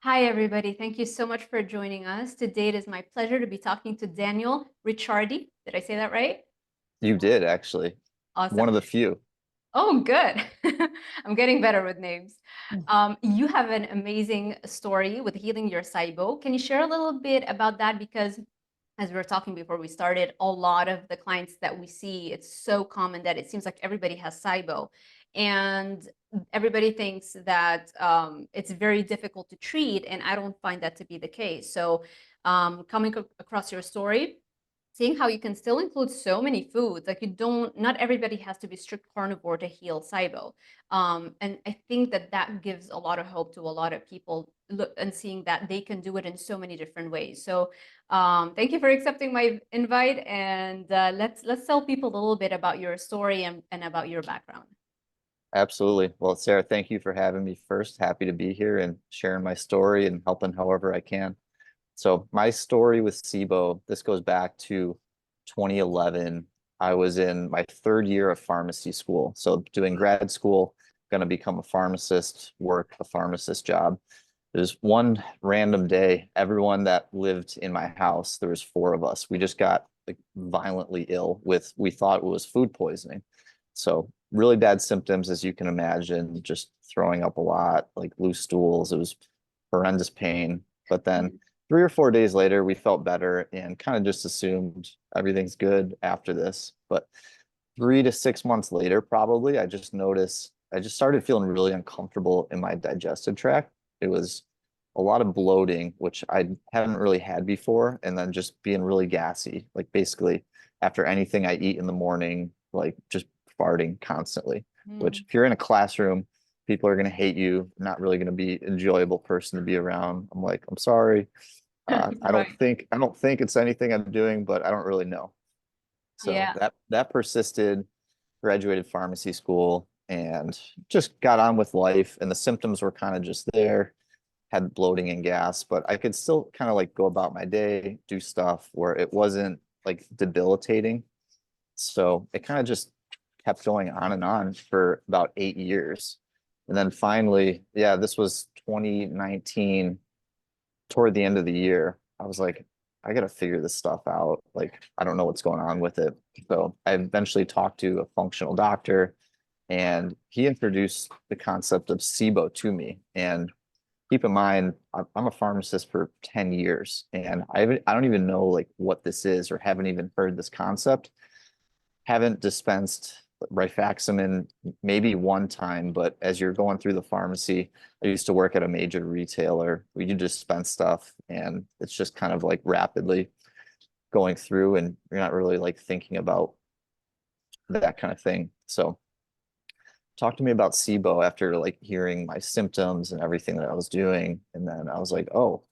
Hi, everybody. Thank you so much for joining us. Today it is my pleasure to be talking to Daniel Ricciardi. Did I say that right? You did actually. One Awesome. of the few. Oh, good. I'm getting better with names. You have an amazing story with healing your SIBO. Can you share a little bit about that? Because as we were talking before we started, a lot of the clients that we see, it's so common that it seems like everybody has SIBO. And everybody thinks that it's very difficult to treat, and I don't find that to be the case. So coming across your story, seeing how you can still include so many foods, like not everybody has to be strict carnivore to heal SIBO. And I think that that gives a lot of hope to a lot of people look and seeing that they can do it in so many different ways. So thank you for accepting my invite, and let's tell people a little bit about your story and about your background. Absolutely. Well, Sarah, thank you for having me first. Happy to be here and sharing my story and helping however I can. So my story with SIBO, this goes back to 2011. I was in my third year of pharmacy school. So doing grad school, going to become a pharmacist, work a pharmacist job. There's one random day, everyone that lived in my house, there was four of us. We just got like violently ill with, we thought it was food poisoning. So really bad symptoms, as you can imagine, just throwing up a lot, like loose stools. It was horrendous pain. But then 3 or 4 days later, we felt better and kind of just assumed everything's good after this. But 3 to 6 months later, probably, I just started feeling really uncomfortable in my digestive tract. It was a lot of bloating, which I hadn't really had before, and then just being really gassy, like basically after anything I eat in the morning, like just farting constantly. Which, Mm. if you're in a classroom, people are going to hate you, not really going to be an enjoyable person to be around. I'm like, I'm sorry. Right. I don't think it's anything I'm doing, but I don't really know. So Yeah. that persisted, graduated pharmacy school, and just got on with life. And the symptoms were kind of just there, had bloating and gas, but I could still kind of like go about my day, do stuff where it wasn't like debilitating. So it kind of just kept going on for about 8 years. And then finally, yeah, this was 2019, toward the end of the year, I was like, I gotta figure this stuff out. Like, I don't know what's going on with it. So I eventually talked to a functional doctor, and he introduced the concept of SIBO to me. And keep in mind, I'm a pharmacist for 10 years, and I don't even know like what this is or haven't even heard this concept. Haven't dispensed rifaximin maybe one time, but as you're going through the pharmacy, I used to work at a major retailer where you dispense stuff, and it's just kind of like rapidly going through, and you're not really like thinking about that kind of thing. So talk to me about SIBO after like hearing my symptoms and everything that I was doing. And then I was like, oh,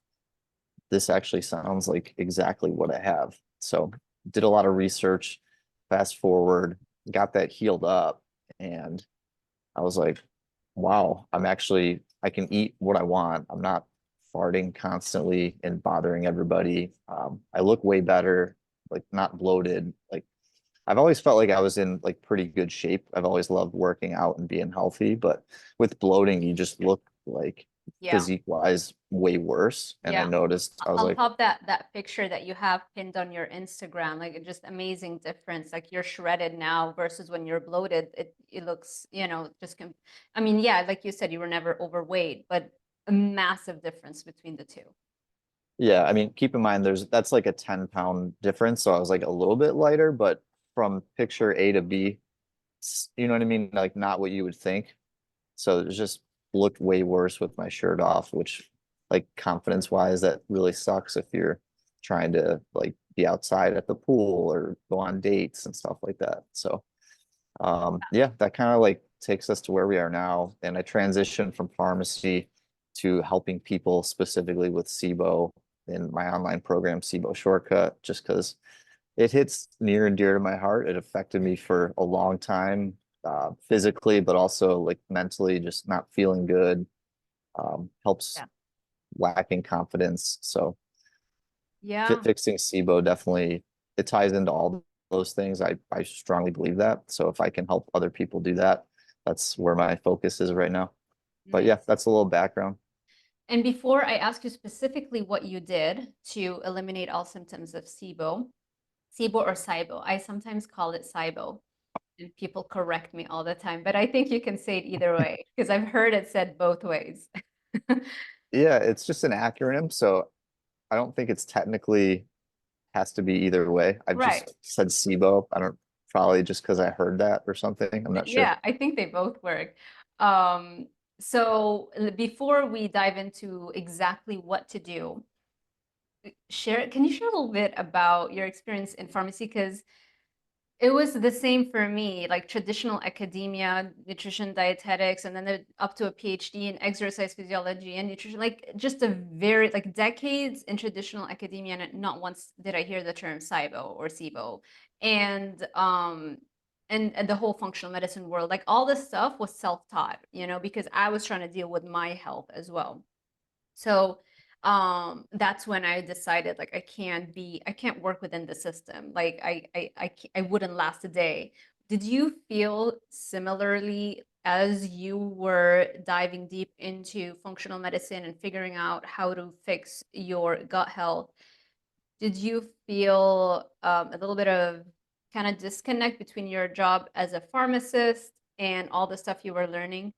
this actually sounds like exactly what I have. So did a lot of research, fast forward, got that healed up, and I was like, wow, I can eat what I want. I'm not farting constantly and bothering everybody. I look way better, like not bloated. Like I've always felt like I was in like pretty good shape. I've always loved working out and being healthy, but with bloating, you just look like Yeah. physique wise way worse. And I Yeah. noticed, I was I like, love that picture that you have pinned on your Instagram. Like it's just amazing difference. Like you're shredded now versus when you're bloated. It looks, just I mean, yeah, like you said, you were never overweight, but a massive difference between the two. yeah, I mean, keep in mind that's like a 10-pound difference. So I was like a little bit lighter, but from picture A to B, you know what I mean? Like not what you would think. So it just looked way worse with my shirt off, which like confidence wise, that really sucks if you're trying to like be outside at the pool or go on dates and stuff like that. So yeah, that kind of like takes us to where we are now. And I transitioned from pharmacy to helping people specifically with SIBO in my online program, SIBO Shortcut, just because it hits near and dear to my heart. It affected me for a long time, physically, but also like mentally, just not feeling good. Helps Yeah. lacking confidence. So Yeah. fixing SIBO definitely, it ties into all those things. I strongly believe that. So if I can help other people do that, that's where my focus is right now. But yeah, Nice. that's a little background. And before I ask you specifically what you did to eliminate all symptoms of SIBO, SIBO or SIBO, I sometimes call it SIBO, and people correct me all the time, but I think you can say it either way because I've heard it said both ways. Yeah, it's just an acronym, so I don't think it's technically has to be either way. I've Right. just said SIBO. I don't probably just because I heard that or something. I'm not sure. Yeah, I think they both work. Um, so before we dive into exactly what to do, can you share a little bit about your experience in pharmacy? Because it was the same for me, like traditional academia, nutrition, dietetics, and then up to a PhD in exercise physiology and nutrition, like just a very like decades in traditional academia, and not once did I hear the term SIBO or SIBO. And and the whole functional medicine world, like all this stuff was self-taught, because I was trying to deal with my health as well. So that's when I decided like I can't work within the system. Like I wouldn't last a day. Did you feel similarly as you were diving deep into functional medicine and figuring out how to fix your gut health? Did you feel a little bit of kind of disconnect between your job as a pharmacist and all the stuff you were learning?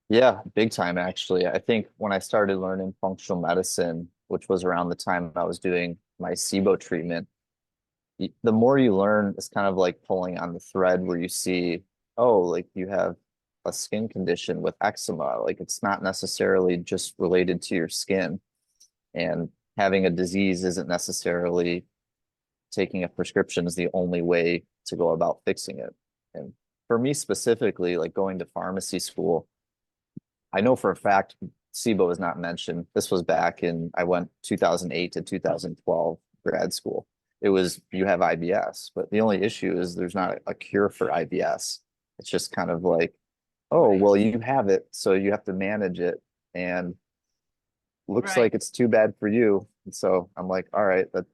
Yeah, big time actually. I think when I started learning functional medicine, which was around the time I was doing my SIBO treatment, the more you learn, it's kind of like pulling on the thread where you see, oh, like you have a skin condition with eczema. Like it's not necessarily just related to your skin. And having a disease isn't necessarily taking a prescription is the only way to go about fixing it. And for me specifically, like going to pharmacy school, I know for a fact SIBO is not mentioned. This was back in, I went 2008 to 2012 grad school. It was, you have IBS, but the only issue is there's not a cure for IBS. It's just kind of like, oh, Right. well, you have it, so you have to manage it. And looks Right. like it's too bad for you. And so I'm like, all right, that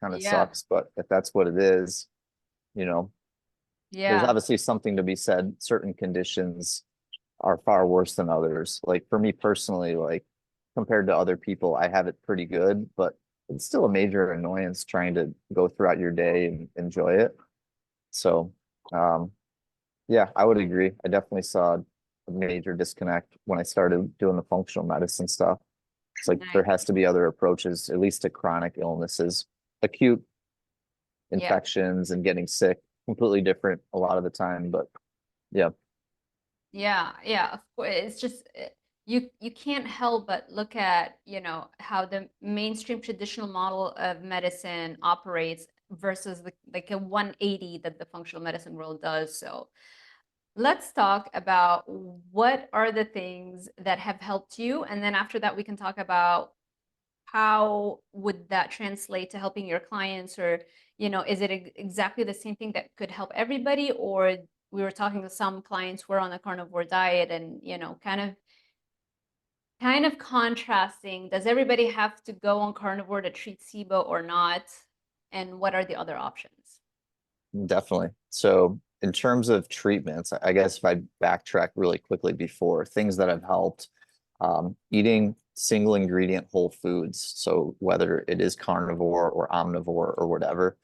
kind of Yeah. sucks. But if that's what it is, you know, there's Yeah. obviously something to be said. Certain conditions are far worse than others. Like for me personally, like compared to other people, I have it pretty good, but it's still a major annoyance trying to go throughout your day and enjoy it. So, um, yeah, I would agree. I definitely saw a major disconnect when I started doing the functional medicine stuff. It's like there Nice. has to be other approaches, at least to chronic illnesses. Acute Yeah. infections and getting sick, completely different a lot of the time. But yeah, Yeah, yeah, of course. It's just you can't help but look at, how the mainstream traditional model of medicine operates versus like a 180 that the functional medicine world does. So let's talk about what are the things that have helped you, and then after that we can talk about how would that translate to helping your clients, or is it exactly the same thing that could help everybody, or we were talking to some clients who are on a carnivore diet and kind of contrasting, does everybody have to go on carnivore to treat SIBO or not, and what are the other options? definitely. So in terms of treatments, I guess if I backtrack really quickly before, things that have helped, eating single ingredient whole foods. So whether it is carnivore or omnivore or whatever,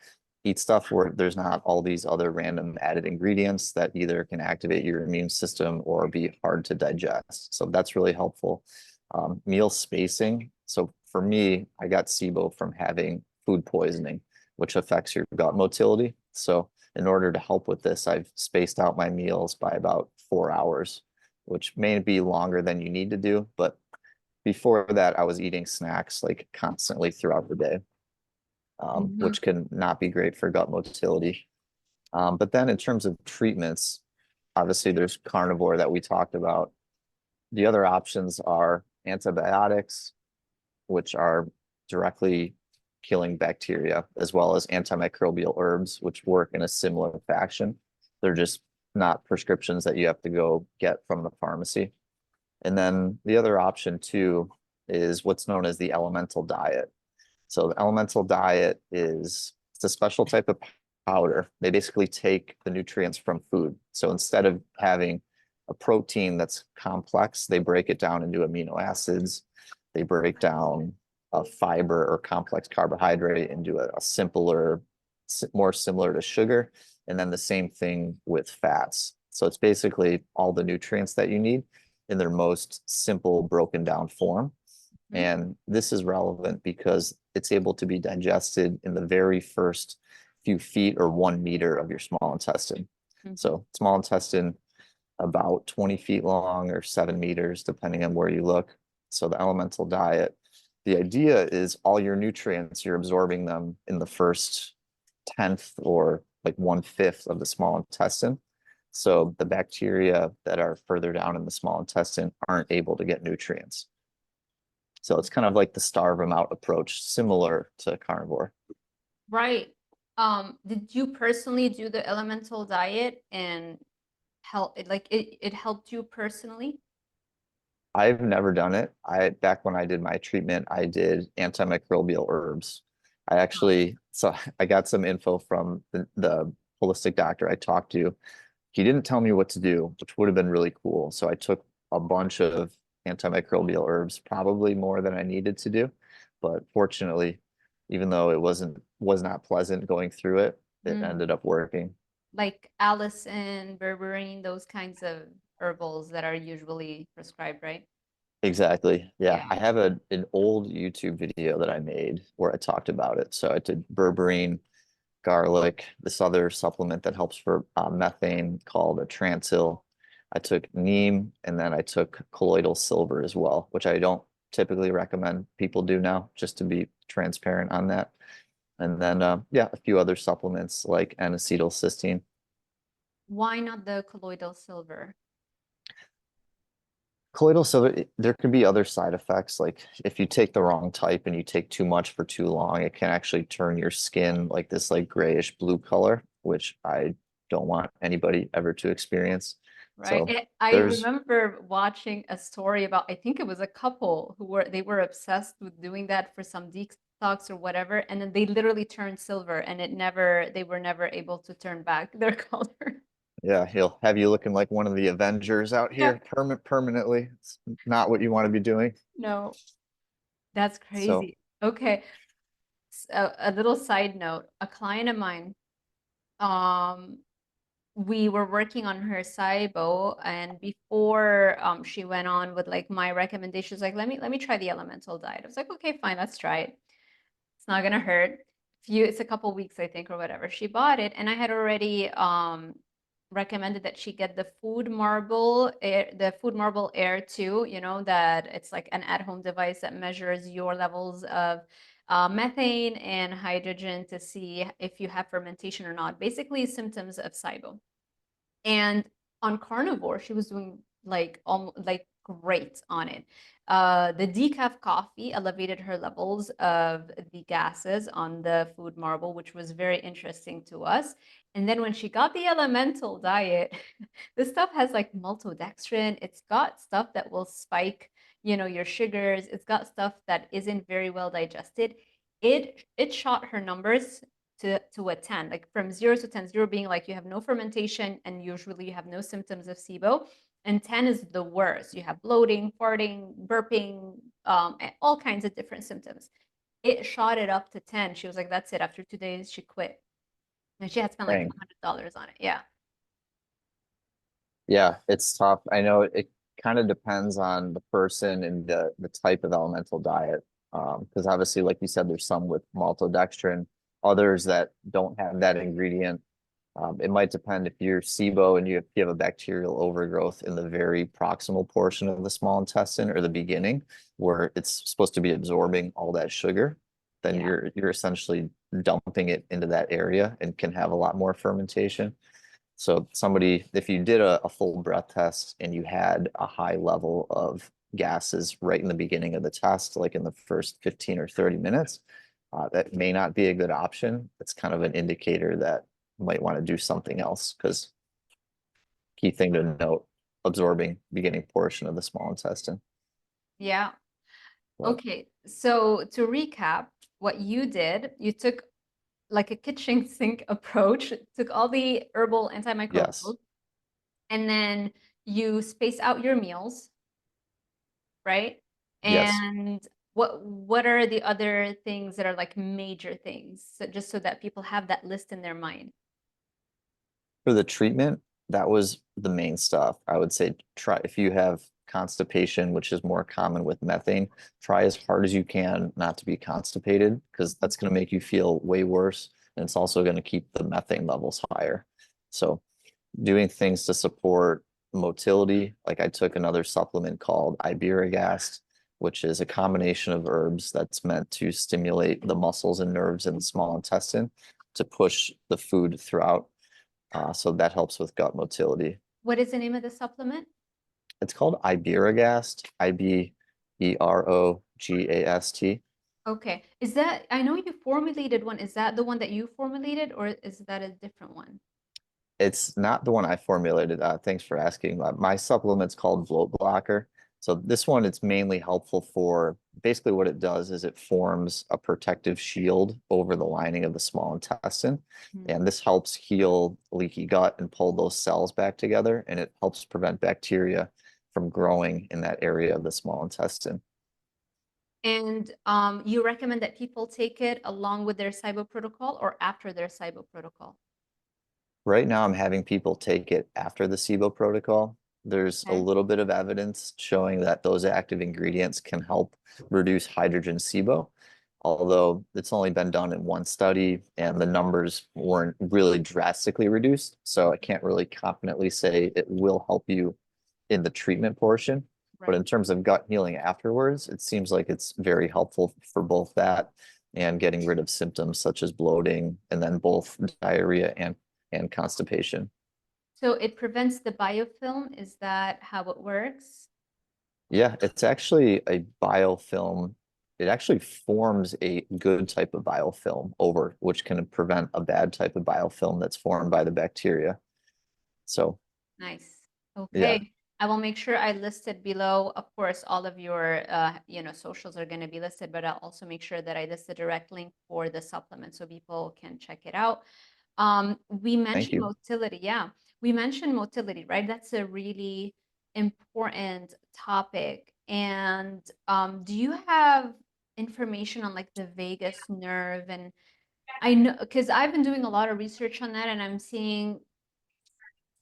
eat stuff where there's not all these other random added ingredients that either can activate your immune system or be hard to digest. So that's really helpful. Meal spacing. So for me, I got SIBO from having food poisoning, which affects your gut motility. So in order to help with this, I've spaced out my meals by about 4 hours, which may be longer than you need to do. But before that, I was eating snacks like constantly throughout the day, Mhm. which can not be great for gut motility. But then in terms of treatments, obviously there's carnivore that we talked about. The other options are antibiotics, which are directly killing bacteria, as well as antimicrobial herbs, which work in a similar fashion. They're just not prescriptions that you have to go get from the pharmacy. And then the other option too is what's known as the elemental diet. So the elemental diet is it's a special type of powder. They basically take the nutrients from food. So instead of having a protein that's complex. They break it down into amino acids. They break down a fiber or complex carbohydrate into a simpler, more similar to sugar. And then the same thing with fats. So it's basically all the nutrients that you need in their most simple broken down form. And this is relevant because it's able to be digested in the very first few feet or 1 meter of your small intestine. So small intestine, about 20 feet long or 7 meters, depending on where you look. So the elemental diet, the idea is all your nutrients, you're absorbing them in the first 10th or like 1/5 of the small intestine. So the bacteria that are further down in the small intestine aren't able to get nutrients. So it's kind of like the starve them out approach, similar to carnivore. Right. Did you personally do the elemental diet and help it helped you personally? I've never done it. Back when I did my treatment, I did antimicrobial herbs. So I got some info from the holistic doctor I talked to. He didn't tell me what to do, which would have been really cool. So I took a bunch of antimicrobial herbs, probably more than I needed to do. But fortunately, even though it was not pleasant going through it, it ended up working. Like allicin, berberine, those kinds of herbals that are usually prescribed, right? Exactly. Yeah. Yeah. I have an old YouTube video that I made where I talked about it. So I did berberine, garlic, this other supplement that helps for methane called a transil. I took neem, and then I took colloidal silver as well, which I don't typically recommend people do now, just to be transparent on that. And then, yeah, a few other supplements like N-acetylcysteine. Why not the colloidal silver? Colloidal silver, there could be other side effects. Like if you take the wrong type and you take too much for too long, it can actually turn your skin like this like grayish blue color, which I don't want anybody ever to experience. Right. So I there's, remember watching a story about, I think it was a couple who they were obsessed with doing that for some detox or whatever, and then they literally turned silver and they were never able to turn back their color. yeah, he'll have you looking like one of the Avengers out Yeah. here permanently. It's not what you want to be doing. No, that's So crazy. Okay. So a little side note, a client of mine, um, we were working on her SIBO, and before she went on with like my recommendations, like let me try the elemental diet. I was like, okay, fine, let's try it. It's not gonna hurt. It's a couple weeks, I think, or whatever. She bought it, and I had already recommended that she get the food marble air too, that it's like an at-home device that measures your levels of methane and hydrogen to see if you have fermentation or not. Basically, symptoms of SIBO. And on carnivore, she was doing like great on it. The decaf coffee elevated her levels of the gases on the food marble, which was very interesting to us. And then when she got the elemental diet, this stuff has like maltodextrin. It's got stuff that will spike, your sugars. It's got stuff that isn't very well digested. It shot her numbers to a 10, like from 0 to 10, 0 being like you have no fermentation and usually you have no symptoms of SIBO, and 10 is the worst. You have bloating, farting, burping, all kinds of different symptoms. It shot it up to 10. She was like, that's it. After 2 days, she quit. And she had spent like dang. $500 on it. Yeah. Yeah, it's tough. I know it kind of depends on the person and the type of elemental diet. Because obviously, like you said, there's some with maltodextrin, others that don't have that ingredient. It might depend if you're SIBO and you have a bacterial overgrowth in the very proximal portion of the small intestine or the beginning, where it's supposed to be absorbing all that sugar, then Yeah. you're essentially dumping it into that area and can have a lot more fermentation. So if you did a full breath test and you had a high level of gases right in the beginning of the test, like in the first 15 or 30 minutes, that may not be a good option. It's kind of an indicator that you might want to do something else, because key thing to note, absorbing beginning portion of the small intestine. Yeah. But Okay. So to recap, what you did, you took like a kitchen sink approach, took all the herbal yes, antimicrobials, and then you space out your meals, right? Yes. And what are the other things that are like major things? So just so that people have that list in their mind. For the treatment, that was the main stuff. I would say try if you have constipation, which is more common with methane, try as hard as you can not to be constipated because that's going to make you feel way worse. And it's also going to keep the methane levels higher. So doing things to support motility, like I took another supplement called iberogast, which is a combination of herbs that's meant to stimulate the muscles and nerves in the small intestine to push the food throughout so that helps with gut motility. What is the name of the supplement? It's called Iberogast, Iberogast. Okay. Is that, I know you formulated one. Is that the one that you formulated or is that a different one? It's not the one I formulated. Thanks for asking. My supplement's called Bloat Blocker. So this one, it's mainly helpful for basically what it does is it forms a protective shield over the lining of the small intestine. Mhm. And this helps heal leaky gut and pull those cells back together. And it helps prevent bacteria from growing in that area of the small intestine. And you recommend that people take it along with their SIBO protocol or after their SIBO protocol? Right now, I'm having people take it after the SIBO protocol. There's a Okay. little bit of evidence showing that those active ingredients can help reduce hydrogen SIBO, although it's only been done in one study and the numbers weren't really drastically reduced. So I can't really confidently say it will help you in the treatment portion. But Right. in terms of gut healing afterwards, it seems like it's very helpful for both that and getting rid of symptoms such as bloating and then both diarrhea and constipation. So it prevents the biofilm. Is that how it works? Yeah, it's actually a biofilm. It actually forms a good type of biofilm over, which can prevent a bad type of biofilm that's formed by the bacteria. So, Nice. yeah, Okay. I will make sure I listed below. Of course, all of your socials are going to be listed, but I'll also make sure that I list the direct link for the supplement so people can check it out. We thank mentioned you. motility. Yeah, we mentioned motility, right? That's a really important topic. And do you have information on like the vagus nerve? And I know because I've been doing a lot of research on that, and I'm seeing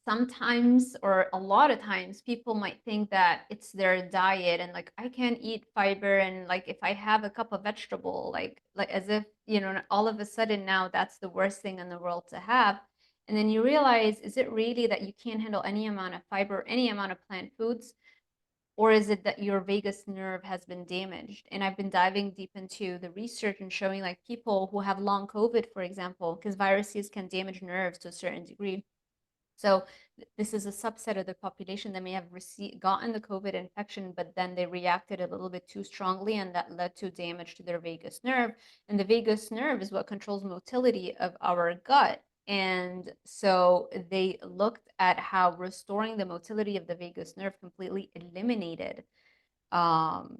sometimes or a lot of times people might think that it's their diet and like I can't eat fiber and like if I have a cup of vegetable like as if all of a sudden now that's the worst thing in the world to have. And then you realize, is it really that you can't handle any amount of fiber, any amount of plant foods, or is it that your vagus nerve has been damaged? And I've been diving deep into the research and showing like people who have long COVID, for example, because viruses can damage nerves to a certain degree. So this is a subset of the population that may have gotten the COVID infection, but then they reacted a little bit too strongly, and that led to damage to their vagus nerve. And the vagus nerve is what controls motility of our gut. And so they looked at how restoring the motility of the vagus nerve completely eliminated um,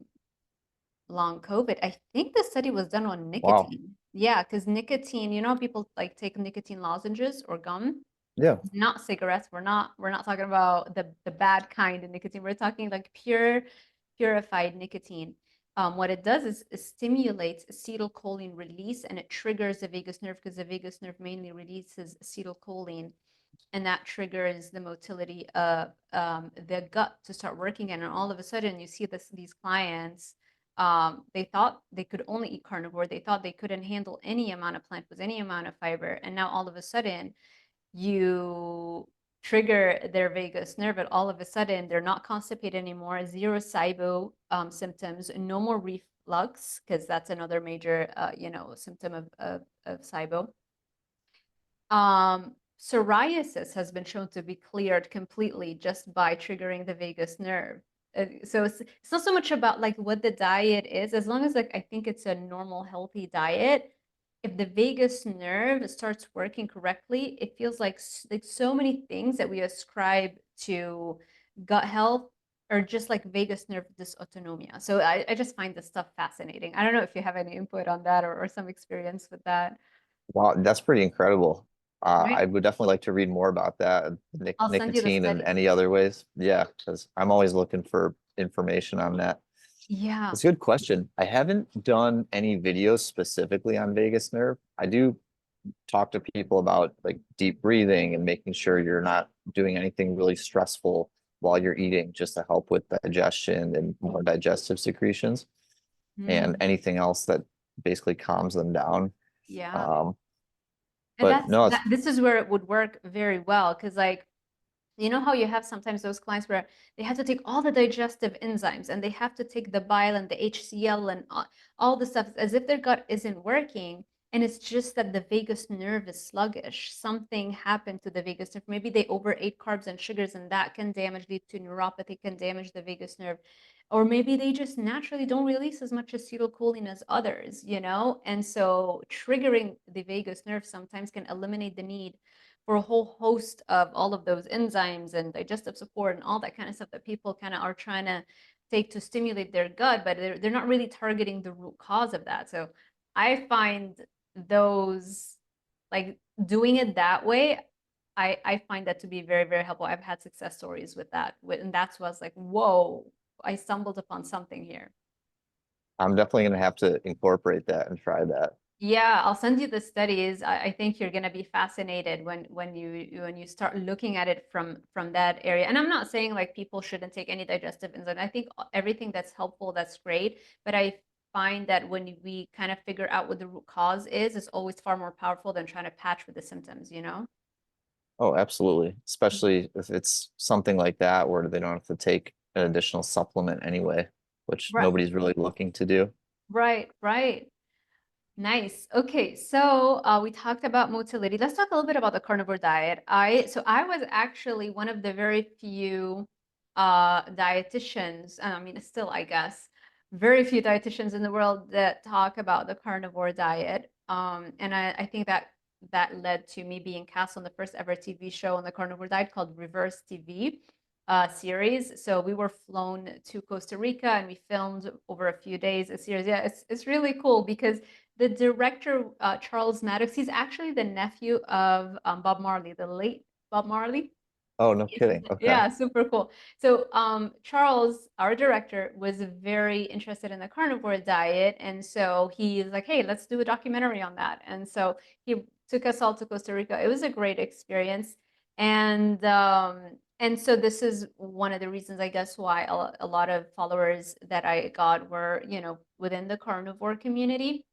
long COVID. I think the study was done on Wow. nicotine. Yeah, because nicotine, people like take nicotine lozenges or gum, Yeah. not cigarettes. We're not talking about the bad kind of nicotine. We're talking like purified nicotine. What it does is it stimulates acetylcholine release and it triggers the vagus nerve because the vagus nerve mainly releases acetylcholine, and that triggers the motility of the gut to start working. And all of a sudden, you see these clients. They thought they could only eat carnivore. They thought they couldn't handle any amount of plant foods, any amount of fiber, and now all of a sudden you trigger their vagus nerve, and all of a sudden they're not constipated anymore, zero SIBO symptoms, no more reflux, because that's another major, symptom of SIBO. Psoriasis has been shown to be cleared completely just by triggering the vagus nerve. So it's not so much about like what the diet is, as long as like I think it's a normal, healthy diet. If the vagus nerve starts working correctly, it feels like so many things that we ascribe to gut health are just like vagus nerve dysautonomia. So I just find this stuff fascinating. I don't know if you have any input on that or some experience with that. Wow, that's pretty incredible. Right. I would definitely like to read more about that, I'll send you the nicotine and study. any other ways. Yeah, because I'm always looking for information on that. Yeah. It's a good question. I haven't done any videos specifically on vagus nerve. I do talk to people about like deep breathing and making sure you're not doing anything really stressful while you're eating, just to help with digestion and more digestive secretions and Mm, anything else that basically calms them down. yeah. Um, And but no, it's this is where it would work very well because like you know how you have sometimes those clients where they have to take all the digestive enzymes and they have to take the bile and the HCl and all the stuff as if their gut isn't working. And it's just that the vagus nerve is sluggish. Something happened to the vagus nerve. Maybe they overate carbs and sugars, and that can damage, lead to neuropathy, can damage the vagus nerve. Or maybe they just naturally don't release as much acetylcholine as others, you know? And so triggering the vagus nerve sometimes can eliminate the need for a whole host of all of those enzymes and digestive support and all that kind of stuff that people kind of are trying to take to stimulate their gut, but they're not really targeting the root cause of that. So I find those like doing it that way, I find that to be very, very helpful. I've had success stories with that. And that's what's like, whoa, I stumbled upon something here. I'm definitely gonna have to incorporate that and try that. Yeah, I'll send you the studies. I think you're going to be fascinated when you start looking at it from that area. And I'm not saying like people shouldn't take any digestive enzyme. I think everything that's helpful, that's great. But I find that when we kind of figure out what the root cause is, it's always far more powerful than trying to patch with the symptoms, you know? Oh, absolutely. Especially if it's something like that where they don't have to take an additional supplement anyway, which Right, nobody's really looking to do. right, right. Nice. Okay, so we talked about motility. Let's talk a little bit about the carnivore diet. I was actually one of the very few dietitians, I mean, still, I guess, very few dietitians in the world that talk about the carnivore diet. And I think that led to me being cast on the first ever TV show on the carnivore diet called Reverse TV series. So we were flown to Costa Rica and we filmed over a few days a series. Yeah, it's really cool because the director, Charles Maddox, he's actually the nephew of Bob Marley, the late Bob Marley. Oh, no kidding. Okay. Yeah, super cool. So Charles, our director, was very interested in the carnivore diet. And so he's like, hey, let's do a documentary on that. And so he took us all to Costa Rica. It was a great experience. And so this is one of the reasons, I guess, why a lot of followers that I got were, you know, within the carnivore community.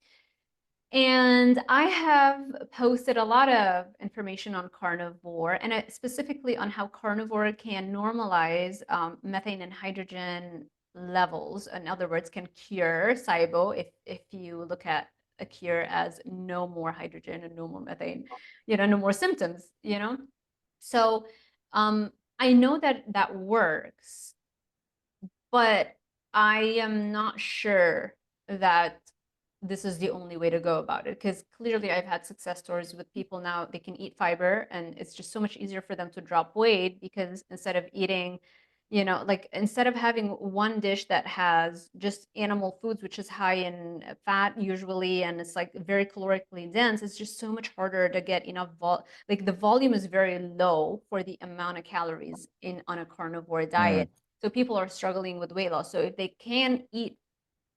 And I have posted a lot of information on carnivore and specifically on how carnivore can normalize methane and hydrogen levels. In other words, can cure SIBO if you look at a cure as no more hydrogen and no more methane, you know, no more symptoms, you know. So I know that that works, but I am not sure that this is the only way to go about it because clearly I've had success stories with people now they can eat fiber and it's just so much easier for them to drop weight because instead of eating, you know, like instead of having one dish that has just animal foods, which is high in fat usually and it's like very calorically dense, it's just so much harder to get enough like the volume is very low for the amount of calories in on a carnivore Mm, diet. So people are struggling with weight loss. So if they can eat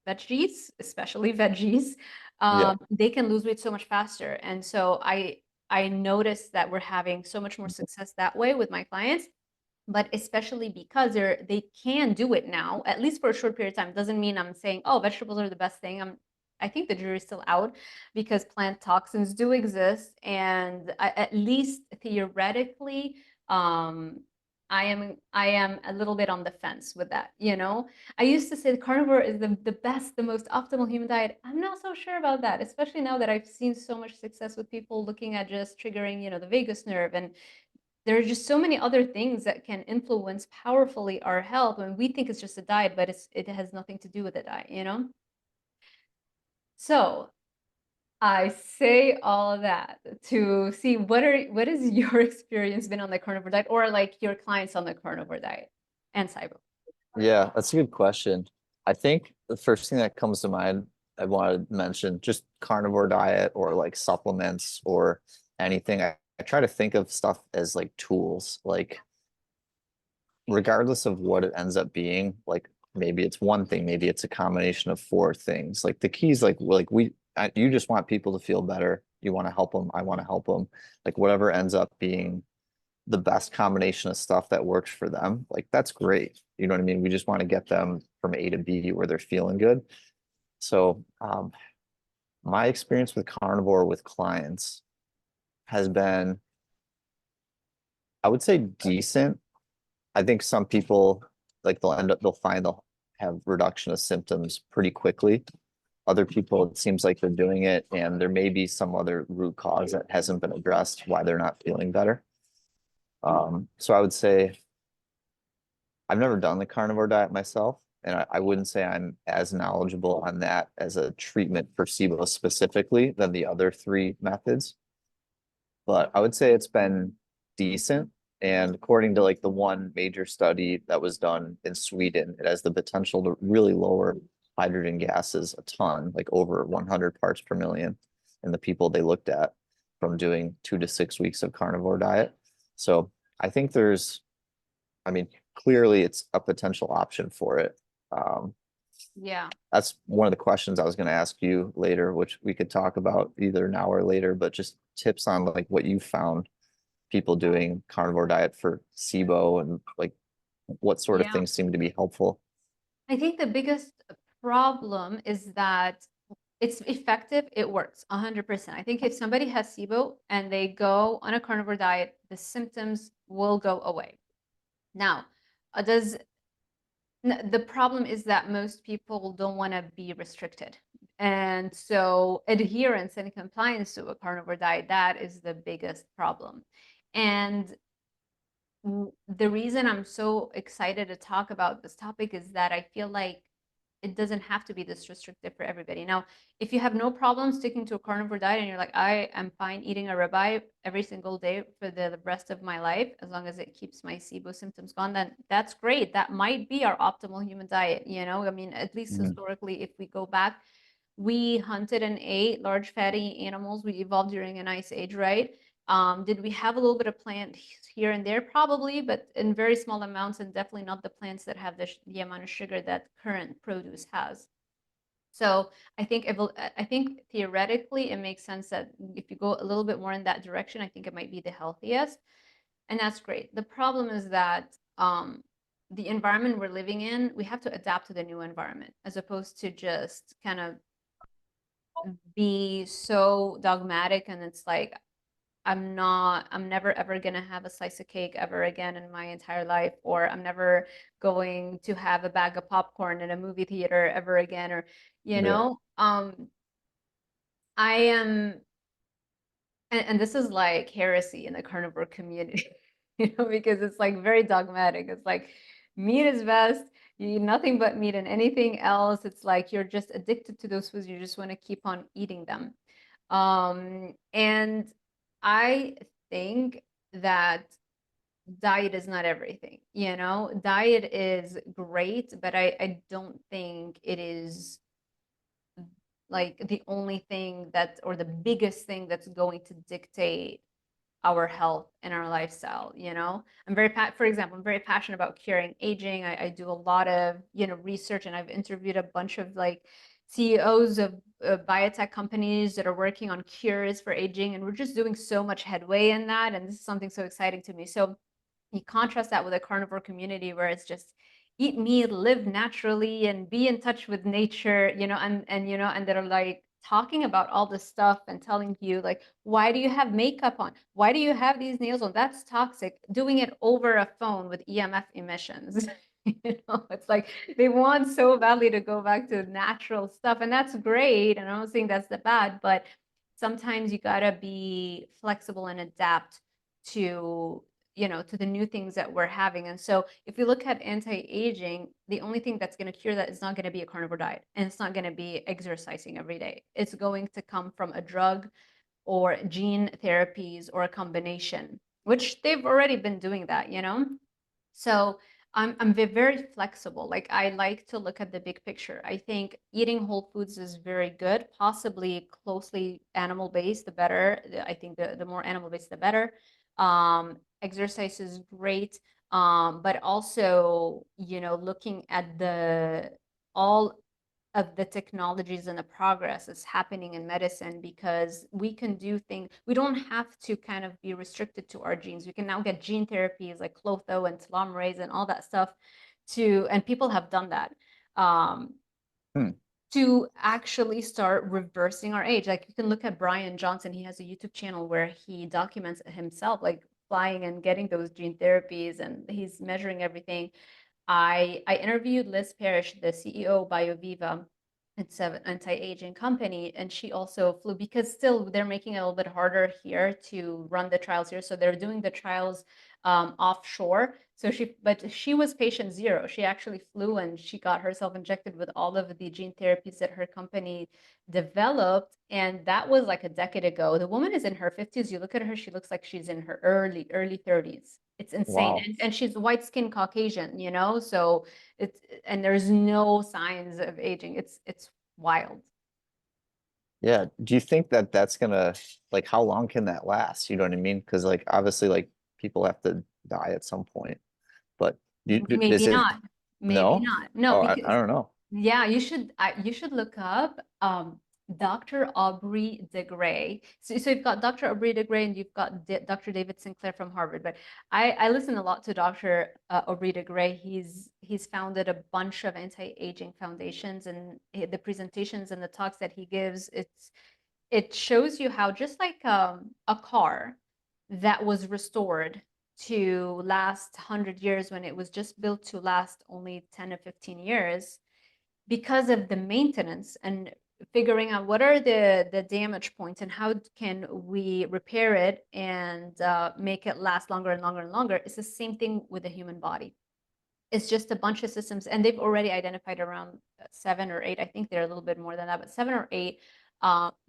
veggies, especially veggies, yeah. they can lose weight so much faster. And so I noticed that we're having so much more success that way with my clients, but especially because they can do it now, at least for a short period of time. Doesn't mean I'm saying, oh, vegetables are the best thing. I think the jury's still out because plant toxins do exist, and at least theoretically, um, I am a little bit on the fence with that. You know, I used to say the carnivore is the best, the most optimal human diet. I'm not so sure about that, especially now that I've seen so much success with people looking at just triggering, you know, the vagus nerve and there are just so many other things that can influence powerfully our health when we think it's just a diet, but it has nothing to do with the diet, you know? So I say all of that to see what is your experience been on the carnivore diet or like your clients on the carnivore diet and SIBO? Yeah, that's a good question. I think the first thing that comes to mind, I want to mention just carnivore diet or like supplements or anything. I I try to think of stuff as like tools, like regardless of what it ends up being, like maybe it's one thing, maybe it's a combination of four things. Like the keys, you just want people to feel better. You want to help them. I want to help them. Like whatever ends up being the best combination of stuff that works for them, like that's great. You know what I mean? We just want to get them from A to B where they're feeling good. So, my experience with carnivore with clients has been, I would say, decent. I think some people like they'll find they'll have reduction of symptoms pretty quickly. Other people, it seems like they're doing it and there may be some other root cause that hasn't been addressed why they're not feeling better. So I would say I've never done the carnivore diet myself, and I wouldn't say I'm as knowledgeable on that as a treatment for SIBO specifically than the other three methods. But I would say it's been decent. And according to like the one major study that was done in Sweden, it has the potential to really lower hydrogen gases a ton, like over 100 parts per million in the people they looked at from doing 2 to 6 weeks of carnivore diet. So I think I mean, clearly it's a potential option for it. Yeah. That's one of the questions I was going to ask you later, which we could talk about either now or later, but just tips on like what you found people doing carnivore diet for SIBO and like what sort of Yeah. things seem to be helpful. I think the biggest problem is that it's effective, it works 100%. I think if somebody has SIBO and they go on a carnivore diet, the symptoms will go away. Now, the problem is that most people don't want to be restricted. And so adherence and compliance to a carnivore diet, that is the biggest problem. And the reason I'm so excited to talk about this topic is that I feel like it doesn't have to be this restrictive for everybody. Now, if you have no problem sticking to a carnivore diet and you're like, I am fine eating a ribeye every single day for the rest of my life, as long as it keeps my SIBO symptoms gone, then that's great. That might be our optimal human diet. I mean, at least historically, if we go back, we hunted and ate large fatty animals. We evolved during an ice age, right? Did we have a little bit of plant here and there? Probably, but in very small amounts, and definitely not the plants that have the amount of sugar that current produce has. So I think theoretically it makes sense that if you go a little bit more in that direction, I think it might be the healthiest, and that's great. The problem is that the environment we're living in, we have to adapt to the new environment as opposed to just kind of be so dogmatic and it's like I'm never ever gonna have a slice of cake ever again in my entire life, or I'm never going to have a bag of popcorn in a movie theater ever again, or I am, and this is like heresy in the carnivore community, because it's like very dogmatic. It's like meat is best. You eat nothing but meat, and anything else, it's like you're just addicted to those foods. You just want to keep on eating them. And I think that diet is not everything, diet is great, but I don't think it is like the only thing or the biggest thing that's going to dictate our health and our lifestyle. For example, I'm very passionate about curing aging. I do a lot of research, and I've interviewed a bunch of like CEOs of biotech companies that are working on cures for aging, and we're just doing so much headway in that, and this is something so exciting to me. So you contrast that with a carnivore community where it's just eat meat, live naturally, and be in touch with nature, and that are like talking about all this stuff and telling you like, why do you have makeup on? Why do you have these nails on? That's toxic. Doing it over a phone with EMF emissions. It's like they want so badly to go back to natural stuff, and that's great. And I'm not saying that's the bad, but sometimes you gotta be flexible and adapt to to the new things that we're having. And so if we look at anti-aging, the only thing that's going to cure that is not going to be a carnivore diet, and it's not going to be exercising every day. It's going to come from a drug or gene therapies or a combination, which they've already been doing that. So I'm very flexible. Like I like to look at the big picture. I think eating whole foods is very good, possibly closely animal based, the better. I think the more animal based, the better. Exercise is great. But also, you know, looking at the all of the technologies and the progress that's happening in medicine, because we can do things, we don't have to kind of be restricted to our genes. We can now get gene therapies like clotho and telomerase and all that stuff and people have done that, Hmm. to actually start reversing our age. Like you can look at Brian Johnson, he has a YouTube channel where he documents himself like flying and getting those gene therapies, and he's measuring everything. I interviewed Liz Parrish, the CEO of BioViva. It's an anti-aging company, and she also flew, because still they're making it a little bit harder here to run the trials here. So they're doing the trials offshore. But she was patient zero. She actually flew and she got herself injected with all of the gene therapies that her company developed. And that was like a decade ago. The woman is in her 50s. You look at her, she looks like she's in her early 30s. It's insane. Wow. And she's white skinned Caucasian, you know? So and there's no signs of aging. It's wild. Yeah. Do you think that that's gonna, like, how long can that last? You know what I mean? Because like obviously like people have to die at some point, but Maybe is it not. Maybe no? not. No, Oh, I because don't know. yeah, you should look up Dr. Aubrey de Grey. So you've got Dr. Aubrey de Grey and you've got Dr. David Sinclair from Harvard. But I listen a lot to Dr. Aubrey de Grey. He's founded a bunch of anti-aging foundations, and the presentations and the talks that he gives, it shows you how, just like a car that was restored to last 100 years when it was just built to last only 10 or 15 years, because of the maintenance and figuring out what are the damage points and how can we repair it and make it last longer and longer and longer. It's the same thing with the human body. It's just a bunch of systems, and they've already identified around 7 or 8. I think they're a little bit more than that, but 7 or 8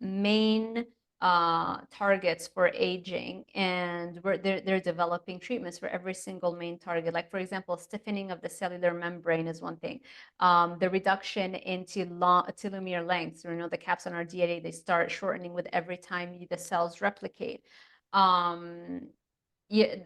main targets for aging, and they're developing treatments for every single main target. Like for example, stiffening of the cellular membrane is one thing. The reduction into telomere lengths. You know, the caps on our DNA, they start shortening with every time the cells replicate. Yeah,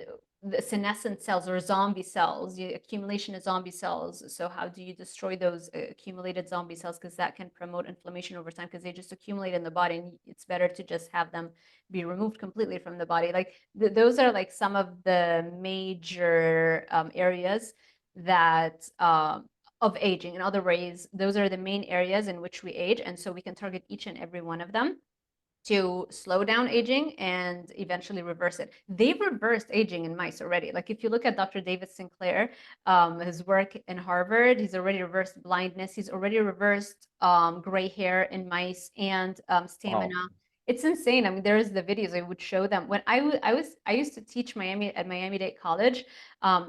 the senescent cells or zombie cells, the accumulation of zombie cells. So how do you destroy those accumulated zombie cells? Because that can promote inflammation over time, because they just accumulate in the body, and it's better to just have them be removed completely from the body. Like those are like some of the major areas that of aging. In other ways, those are the main areas in which we age, and so we can target each and every one of them to slow down aging and eventually reverse it. They've reversed aging in mice already. Like if you look at Dr. David Sinclair, his work in Harvard, he's already reversed blindness. He's already reversed gray hair in mice and stamina. Wow. It's insane. I mean, there's the videos I would show them when I used to teach Miami-Dade College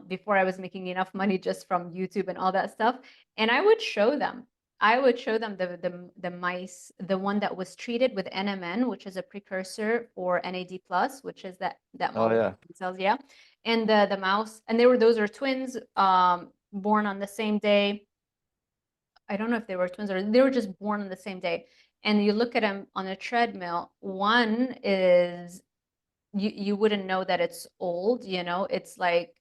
before I was making enough money just from YouTube and all that stuff, and I would show them the mice, the one that was treated with NMN, which is a precursor for NAD plus, which is that Oh molecule yeah. in cells, yeah. And the mouse, and those are twins, born on the same day. I don't know if they were twins or they were just born on the same day. And you look at them on a treadmill. One is you wouldn't know that it's old, you know, it's like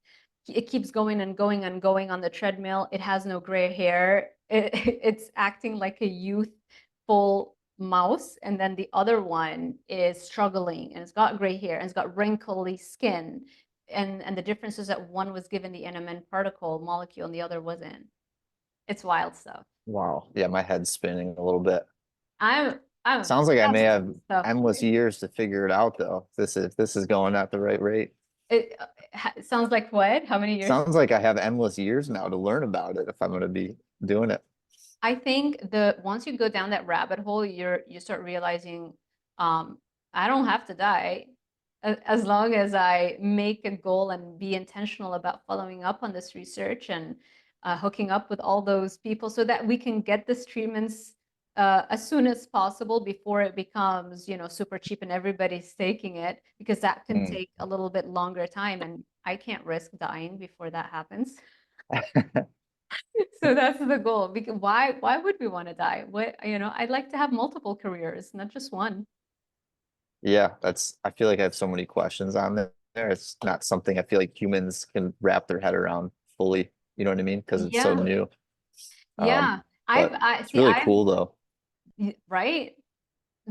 it keeps going and going and going on the treadmill. It has no gray hair. It's acting like a youthful mouse. And then the other one is struggling and it's got gray hair and it's got wrinkly skin. And the difference is that one was given the NMN particle molecule and the other wasn't. It's wild stuff. Wow. Yeah, my head's spinning a little bit. I'm Sounds like I may obsessed have with stuff. endless years to figure it out though. If this is going at the right rate. It sounds like what? How many years? Sounds like I have endless years now to learn about it if I'm going to be doing it. I think once you go down that rabbit hole, you start realizing, um, I don't have to die as long as I make a goal and be intentional about following up on this research and hooking up with all those people so that we can get this treatments as soon as possible before it becomes, you know, super cheap and everybody's taking it, because that can Hmm. take a little bit longer time, and I can't risk dying before that happens. So that's the goal. Because why would we want to die? What, I'd like to have multiple careers, not just one. Yeah, I feel like I have so many questions on there. It's not something I feel like humans can wrap their head around fully. You know what I mean? Because it's so Yeah. new. Um, Yeah. I've but I it's see really I've cool though. right.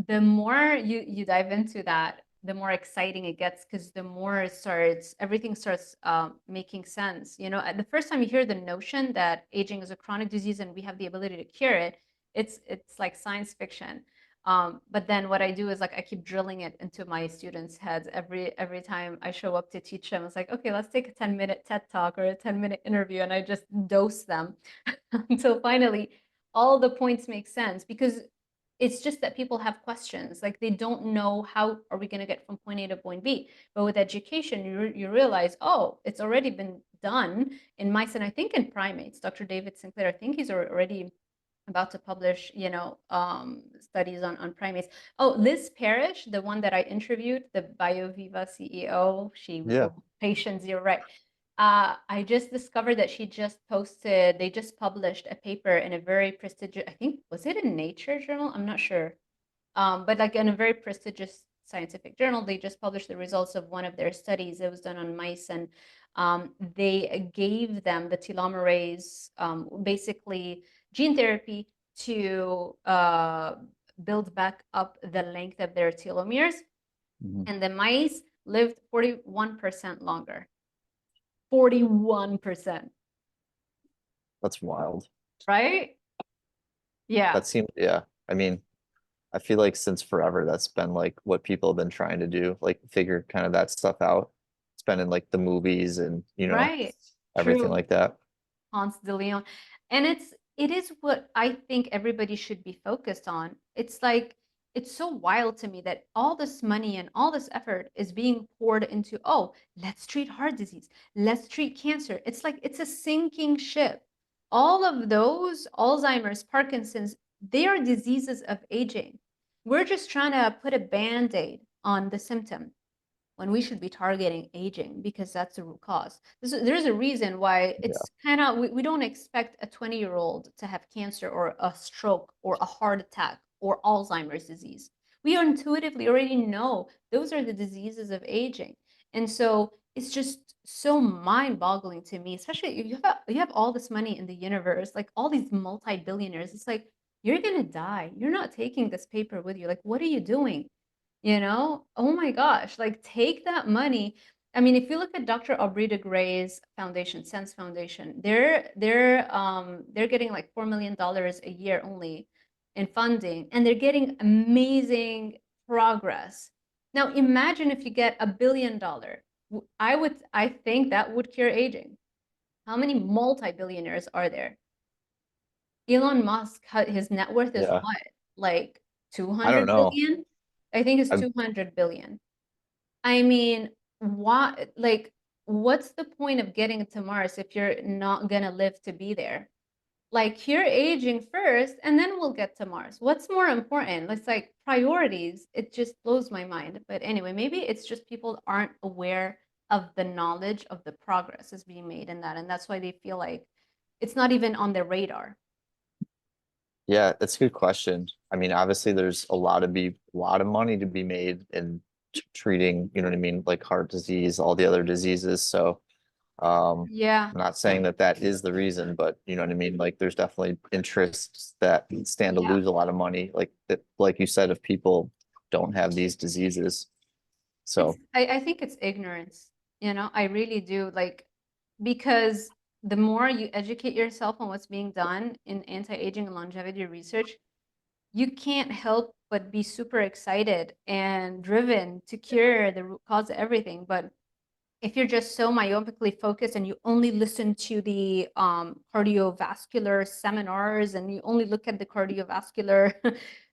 The more you dive into that, the more exciting it gets because the more everything starts making sense. At the first time you hear the notion that aging is a chronic disease and we have the ability to cure it, it's like science fiction. But then what I do is like I keep drilling it into my students' heads every time I show up to teach them. It's like, okay, let's take a 10-minute TED talk or a 10-minute interview, and I just dose them until finally all the points make sense because it's just that people have questions. Like they don't know how are we going to get from point A to point B. But with education, you realize, oh, it's already been done in mice and I think in primates. Dr. David Sinclair, I think he's already about to publish, studies on primates. Oh, Liz Parrish, the one that I interviewed, the BioViva CEO, she was Yeah. the patient zero, right? I just discovered that they just published a paper in a very prestigious, I think, was it in Nature journal? I'm not sure. But like in a very prestigious scientific journal, they just published the results of one of their studies. It was done on mice, and they gave them the telomerase, basically gene therapy to build back up the length of their telomeres. Mhm. And the mice lived 41% longer. 41%, That's wild. right? Yeah, That seems, yeah. I mean, I feel like since forever, that's been like what people have been trying to do, like figure kind of that stuff out. It's been in like the movies and, right. everything True. like that. Ponce de Leon. And it is what I think everybody should be focused on. It's like it's so wild to me that all this money and all this effort is being poured into, oh, let's treat heart disease, let's treat cancer. It's like it's a sinking ship. All of those, Alzheimer's, Parkinson's, they are diseases of aging. We're just trying to put a band-aid on the symptom when we should be targeting aging because that's the root cause. There's a reason why Yeah. it's kind of, we don't expect a 20-year-old to have cancer or a stroke or a heart attack or Alzheimer's disease. We intuitively already know those are the diseases of aging. And so it's just so mind-boggling to me, especially you have all this money in the universe, like all these multi-billionaires. It's like, you're gonna die. You're not taking this paper with you. Like, what are you doing? Oh my gosh, like take that money. I mean, if you look at Dr. Aubrey de Grey's foundation, Sense Foundation, they're getting like $4 million a year only in funding, and they're getting amazing progress. Now imagine if you get $1 billion. I think that would cure aging. How many multi-billionaires are there? Elon Musk, his net worth is Yeah. what? Like I don't 200 know. billion? I think it's I 200 billion. I mean, what's the point of getting to Mars if you're not gonna live to be there? Like, you're aging first, and then we'll get to Mars. What's more important? It's like priorities. It just blows my mind. But anyway, maybe it's just people aren't aware of the knowledge of the progress is being made in that, and that's why they feel like it's not even on their radar. Yeah, that's a good question. I mean, obviously there's a lot of money to be made in treating, you know what I mean, like heart disease, all the other diseases. So, Yeah, I'm not saying that that is the reason, but you know what I mean? Like there's definitely interests that stand to yeah. lose a lot of money, like that, like you said, if people don't have these diseases. It's So, I think it's ignorance, I really do. Like, because the more you educate yourself on what's being done in anti-aging and longevity research, you can't help but be super excited and driven to cure the root cause of everything. But if you're just so myopically focused and you only listen to the cardiovascular seminars and you only look at the cardiovascular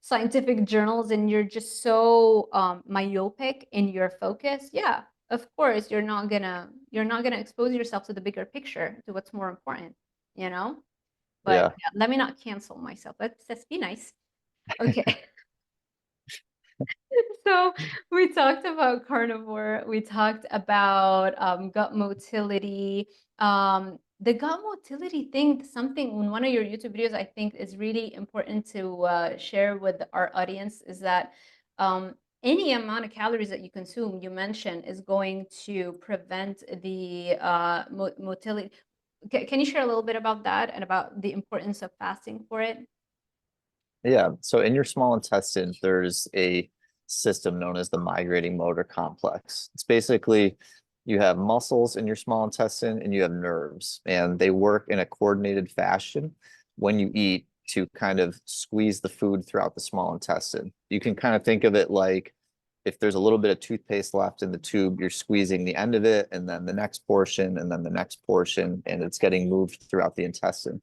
scientific journals and you're just so myopic in your focus, yeah, of course you're not gonna expose yourself to the bigger picture, to what's more important, you know. But yeah, yeah, let me not cancel myself. Let's be nice. Okay. So we talked about carnivore, we talked about gut motility. The gut motility thing, something in one of your YouTube videos, I think is really important to share with our audience is that any amount of calories that you consume, you mentioned, is going to prevent the motility. Can you share a little bit about that and about the importance of fasting for it? Yeah, so in your small intestine, there's a system known as the migrating motor complex. It's basically you have muscles in your small intestine and you have nerves, and they work in a coordinated fashion when you eat to kind of squeeze the food throughout the small intestine. You can kind of think of it like if there's a little bit of toothpaste left in the tube, you're squeezing the end of it, and then the next portion, and then the next portion, and it's getting moved throughout the intestine.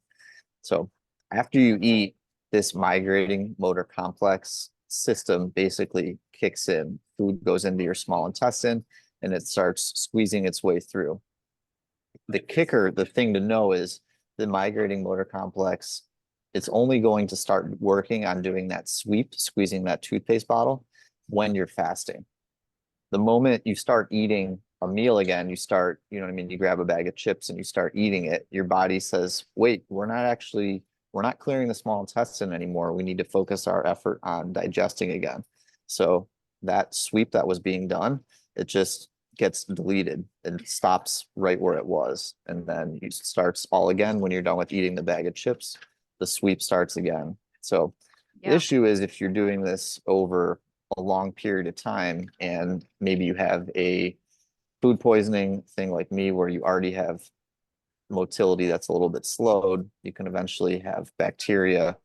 So after you eat, this migrating motor complex system basically kicks in. Food goes into your small intestine and it starts squeezing its way through. The kicker, the thing to know is the migrating motor complex, it's only going to start working on doing that sweep, squeezing that toothpaste bottle when you're fasting. The moment you start eating a meal again, you start, you know what I mean, you grab a bag of chips and you start eating it, your body says, wait, we're not clearing the small intestine anymore. We need to focus our effort on digesting again. So that sweep that was being done, it just gets deleted and stops right where it was. And then it starts all again when you're done with eating the bag of chips, the sweep starts again. So the issue is if you're doing this over a long period of time and maybe you have a food poisoning thing like me where you already have motility that's a little bit slowed, you can eventually have bacteria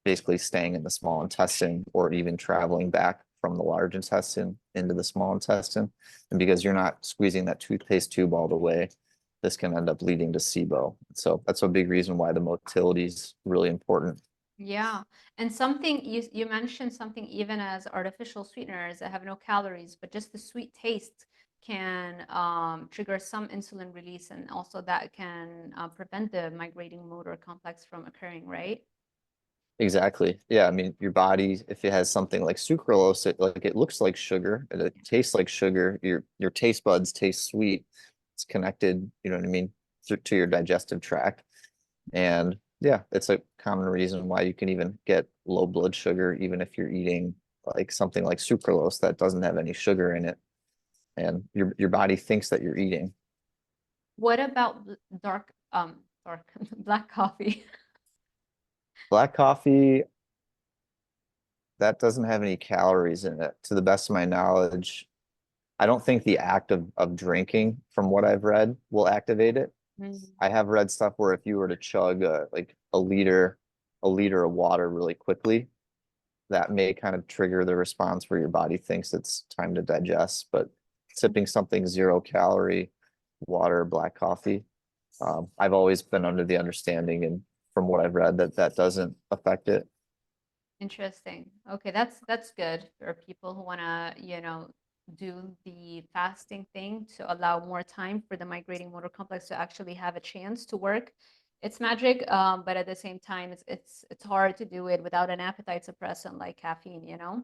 basically staying in the small intestine or even traveling back from the large intestine into the small intestine. And because you're not squeezing that toothpaste tube all the way, this can end up leading to SIBO. So that's a big reason why the motility is really important. Yeah, and something you mentioned something even as artificial sweeteners that have no calories, but just the sweet taste can trigger some insulin release, and also that can prevent the migrating motor complex from occurring, right? Exactly. Yeah, I mean, your body, if it has something like sucralose, it looks like sugar and it tastes like sugar. Your taste buds taste sweet. It's connected, you know what I mean, to your digestive tract. And yeah, it's a common reason why you can even get low blood sugar, even if you're eating like something like sucralose that doesn't have any sugar in it. And your body thinks that you're eating. What about dark black coffee? Black coffee, that doesn't have any calories in it. To the best of my knowledge, I don't think the act of drinking, from what I've read, will activate it. Mhm. I have read stuff where if you were to chug like a liter of water really quickly, that may kind of trigger the response where your body thinks it's time to digest. But sipping something 0 calorie, water, black coffee, I've always been under the understanding, and from what I've read, that that doesn't affect it. Interesting. Okay, that's good for people who want to, do the fasting thing to allow more time for the migrating motor complex to actually have a chance to work. It's magic, but at the same time, it's hard to do it without an appetite suppressant like caffeine, you know?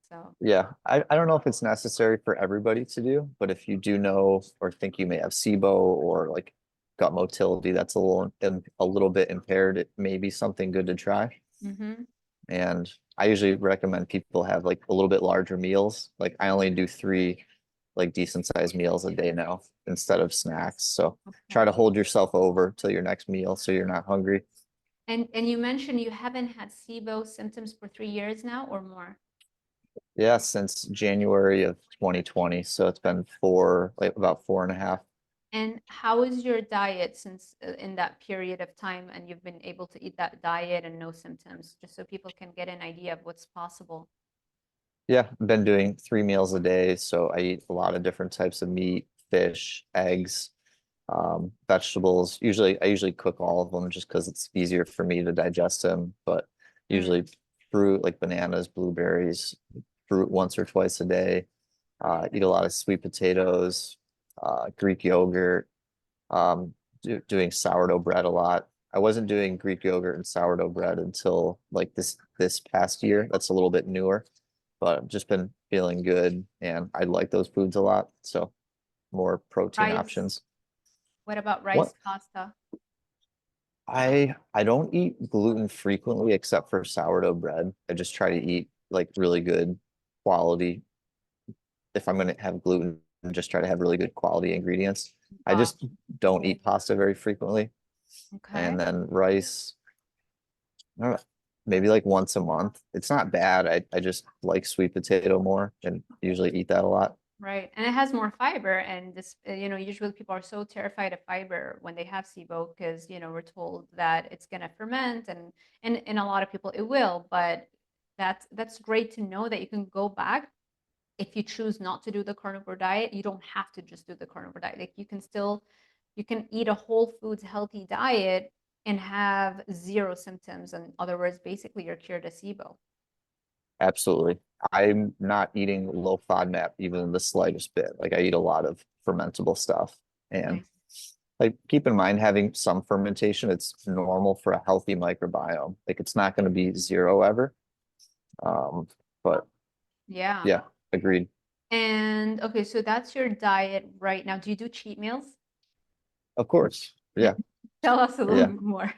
So, Yeah, I don't know if it's necessary for everybody to do, but if you do know or think you may have SIBO or like gut motility that's a little bit impaired, it may be something good to try. mm-hmm. And I usually recommend people have like a little bit larger meals. Like I only do three like decent sized meals a day now instead of snacks. So try Okay. to hold yourself over till your next meal so you're not hungry. And you mentioned you haven't had SIBO symptoms for 3 years now or more. Yeah, since January of 2020. So it's been like about 4.5. And how is your diet since in that period of time and you've been able to eat that diet and no symptoms, just so people can get an idea of what's possible? Yeah, I've been doing 3 meals a day. So I eat a lot of different types of meat, fish, eggs, vegetables. I usually cook all of them just because it's easier for me to digest them. But Mm, usually fruit like bananas, blueberries, fruit once or twice a day. Eat a lot of sweet potatoes, Greek yogurt, doing sourdough bread a lot. I wasn't doing Greek yogurt and sourdough bread until like this past year. That's a little bit newer, but I've just been feeling good and I like those foods a lot. So more protein rice. options. What about rice, What pasta? I don't eat gluten frequently except for sourdough bread. I just try to eat like really good quality. If I'm gonna have gluten, just try to have really good quality ingredients. I Got just don't eat pasta very frequently. Okay. And then rice, I don't know, maybe like once a month. It's not bad. I just like sweet potato more and usually eat that a lot. Right. And it has more fiber. And this, usually people are so terrified of fiber when they have SIBO because, we're told that it's going to ferment and a lot of people it will, but that's great to know that you can go back. If you choose not to do the carnivore diet, you don't have to just do the carnivore diet. Like you can eat a whole foods healthy diet and have zero symptoms. In other words, basically you're cured of SIBO. Absolutely. I'm not eating low FODMAP even the slightest bit. Like I eat a lot of fermentable stuff. And Nice. like keep in mind having some fermentation, it's normal for a healthy microbiome. Like it's not going to be zero ever. But Yeah. yeah, agreed. And okay, so that's your diet right now. Do you do cheat meals? Of course. Yeah. Tell us a little Yeah. bit more.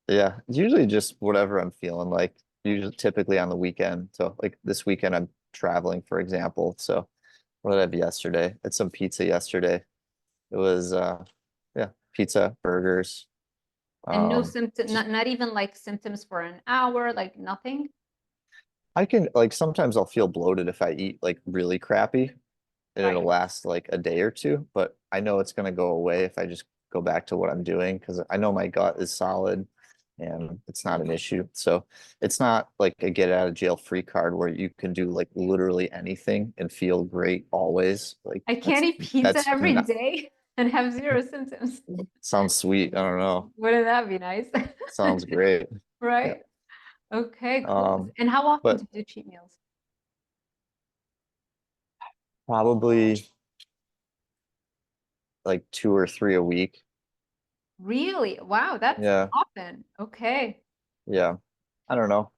Yeah. It's usually just whatever I'm feeling like, usually typically on the weekend. So like this weekend I'm traveling, for example. So what did I have yesterday? I had some pizza yesterday. It was yeah, pizza, burgers. And no Um symptom, just not even like symptoms for an hour, like nothing. I can like sometimes I'll feel bloated if I eat like really crappy and it'll Right. last like a day or two, but I know it's gonna go away if I just go back to what I'm doing because I know my gut is solid and it's not an issue. So it's not like a get out of jail free card where you can do like literally anything and feel great always. Like I can't eat pizza that's every not day and have zero symptoms. sounds sweet. I don't know. Wouldn't that be nice? Sounds great. Yeah. Right. Okay, cool. Um, And how often do but you do cheat meals? probably like two or three a week. Really? Wow, that's Yeah. often. Okay. Yeah. I don't know.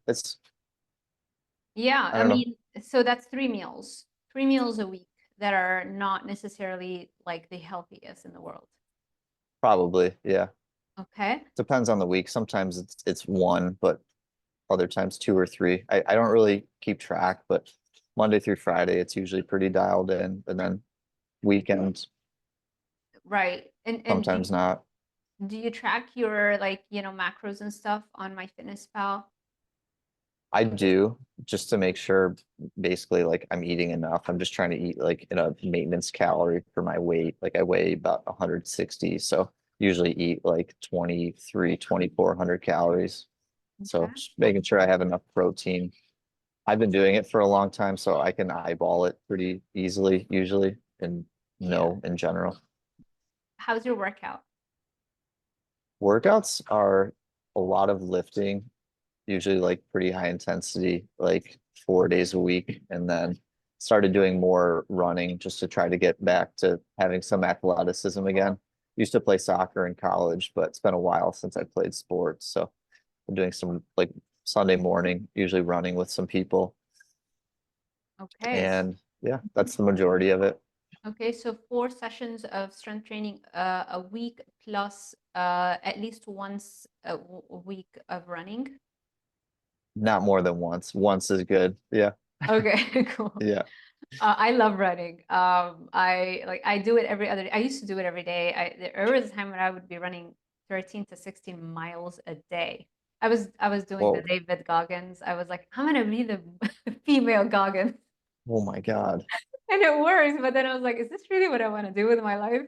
Yeah, I I don't know. mean, so that's 3 meals, 3 meals a week that are not necessarily like the healthiest in the world. Probably. Yeah. Okay. Depends on the week. Sometimes it's one, but other times two or three. I don't really keep track, but Monday through Friday, it's usually pretty dialed in. And then weekends, Right. And sometimes not. do you track your like, macros and stuff on MyFitnessPal? I do just to make sure basically like I'm eating enough. I'm just trying to eat like in a maintenance calorie for my weight. Like I weigh about 160. So usually eat like 23, 2,400 calories. So Okay. just making sure I have enough protein. I've been doing it for a long time, so I can eyeball it pretty easily usually and Yeah. know in general. How's your workout? Workouts are a lot of lifting, usually like pretty high intensity, like 4 days a week, and then started doing more running just to try to get back to having some athleticism again. Used to play soccer in college, but it's been a while since I played sports. So I'm doing some like Sunday morning, usually running with some people. Okay. And yeah, that's the majority of it. Okay, so 4 sessions of strength training a week plus at least once a week of running. Not more than once. Once is good. Yeah. Okay, cool. Yeah. I love running. I do it every other day. I used to do it every day. There was a time when I would be running 13 to 16 miles a day. I was doing the Whoa. David Goggins. I was like, I'm gonna be the female Goggins. Oh my God. And it works, but then I was like, is this really what I want to do with my life?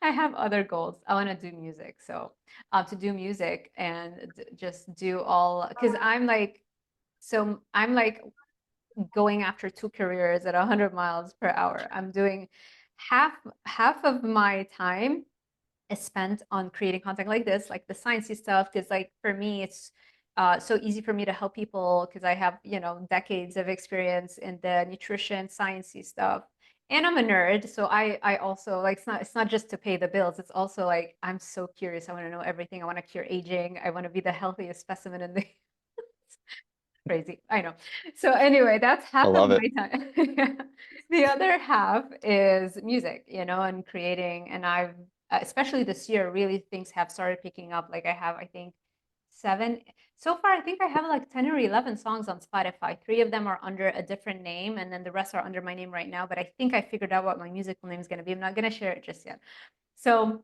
I have other goals. I want to do music. So, to do music and just do all, because I'm like going after 2 careers at 100 miles per hour. I'm doing half of my time is spent on creating content like this, like the sciencey stuff, because like for me, it's so easy for me to help people because I have, decades of experience in the nutrition sciencey stuff. And I'm a nerd, so I also like it's not just to pay the bills. It's also like I'm so curious. I want to know everything. I want to cure aging. I want to be the healthiest specimen in the crazy. I know. So anyway, that's I half of love it. my time. The other half is music, and creating. And I've especially this year, really things have started picking up. Like I have, I think, 7 so far. I think I have like 10 or 11 songs on Spotify. 3 of them are under a different name, and then the rest are under my name right now. But I think I figured out what my musical name is going to be. I'm not going to share it just yet. So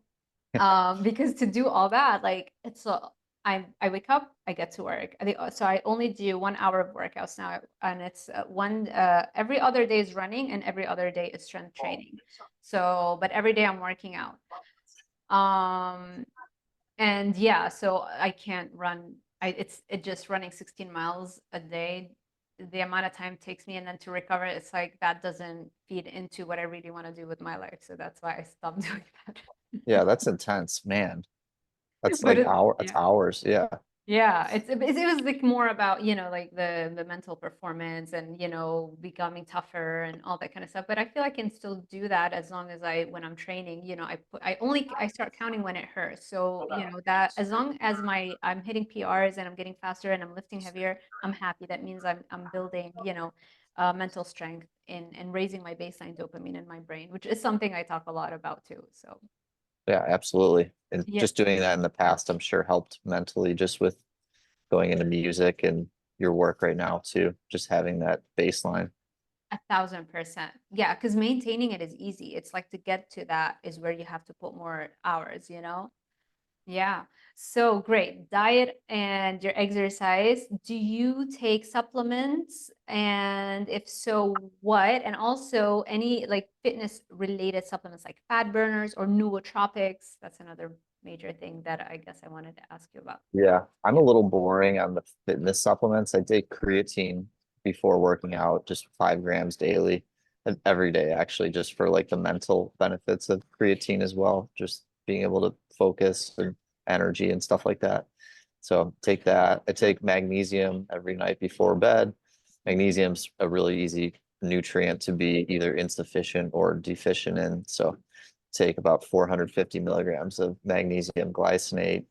because to do all that, like it's I wake up, I get to work. So I only do 1 hour of workouts now, and it's every other day is running, and every other day is strength training. So, but every day I'm working out. And yeah, so I can't run. It's just running 16 miles a day. The amount of time it takes me, and then to recover, it's like that doesn't feed into what I really want to do with my life. So that's why I stopped doing that. Yeah, that's intense, man. That's But like it, that's yeah. hours. Yeah. Yeah, it was like more about, like the mental performance and, becoming tougher and all that kind of stuff. But I feel I can still do that as long as when I'm training, I start counting when it hurts. So, that as long as I'm hitting PRs and I'm getting faster and I'm lifting heavier, I'm happy. That means I'm building, mental strength and raising my baseline dopamine in my brain, which is something I talk a lot about too. So, Yeah, absolutely. And yeah. just doing that in the past, I'm sure helped mentally just with going into music and your work right now too, just having that baseline. 1,000%. Yeah, because maintaining it is easy. It's like to get to that is where you have to put more hours, you know? Yeah. So great. Diet and your exercise. Do you take supplements? And if so, what? And also any like fitness related supplements like fat burners or nootropics? That's another major thing that I guess I wanted to ask you about. Yeah, I'm a little boring on the fitness supplements. I take creatine before working out, just 5 grams daily, and every day actually, just for like the mental benefits of creatine as well, just being able to focus and energy and stuff like that. So take that. I take magnesium every night before bed. Magnesium's a really easy nutrient to be either insufficient or deficient in. So take about 450 milligrams of magnesium glycinate.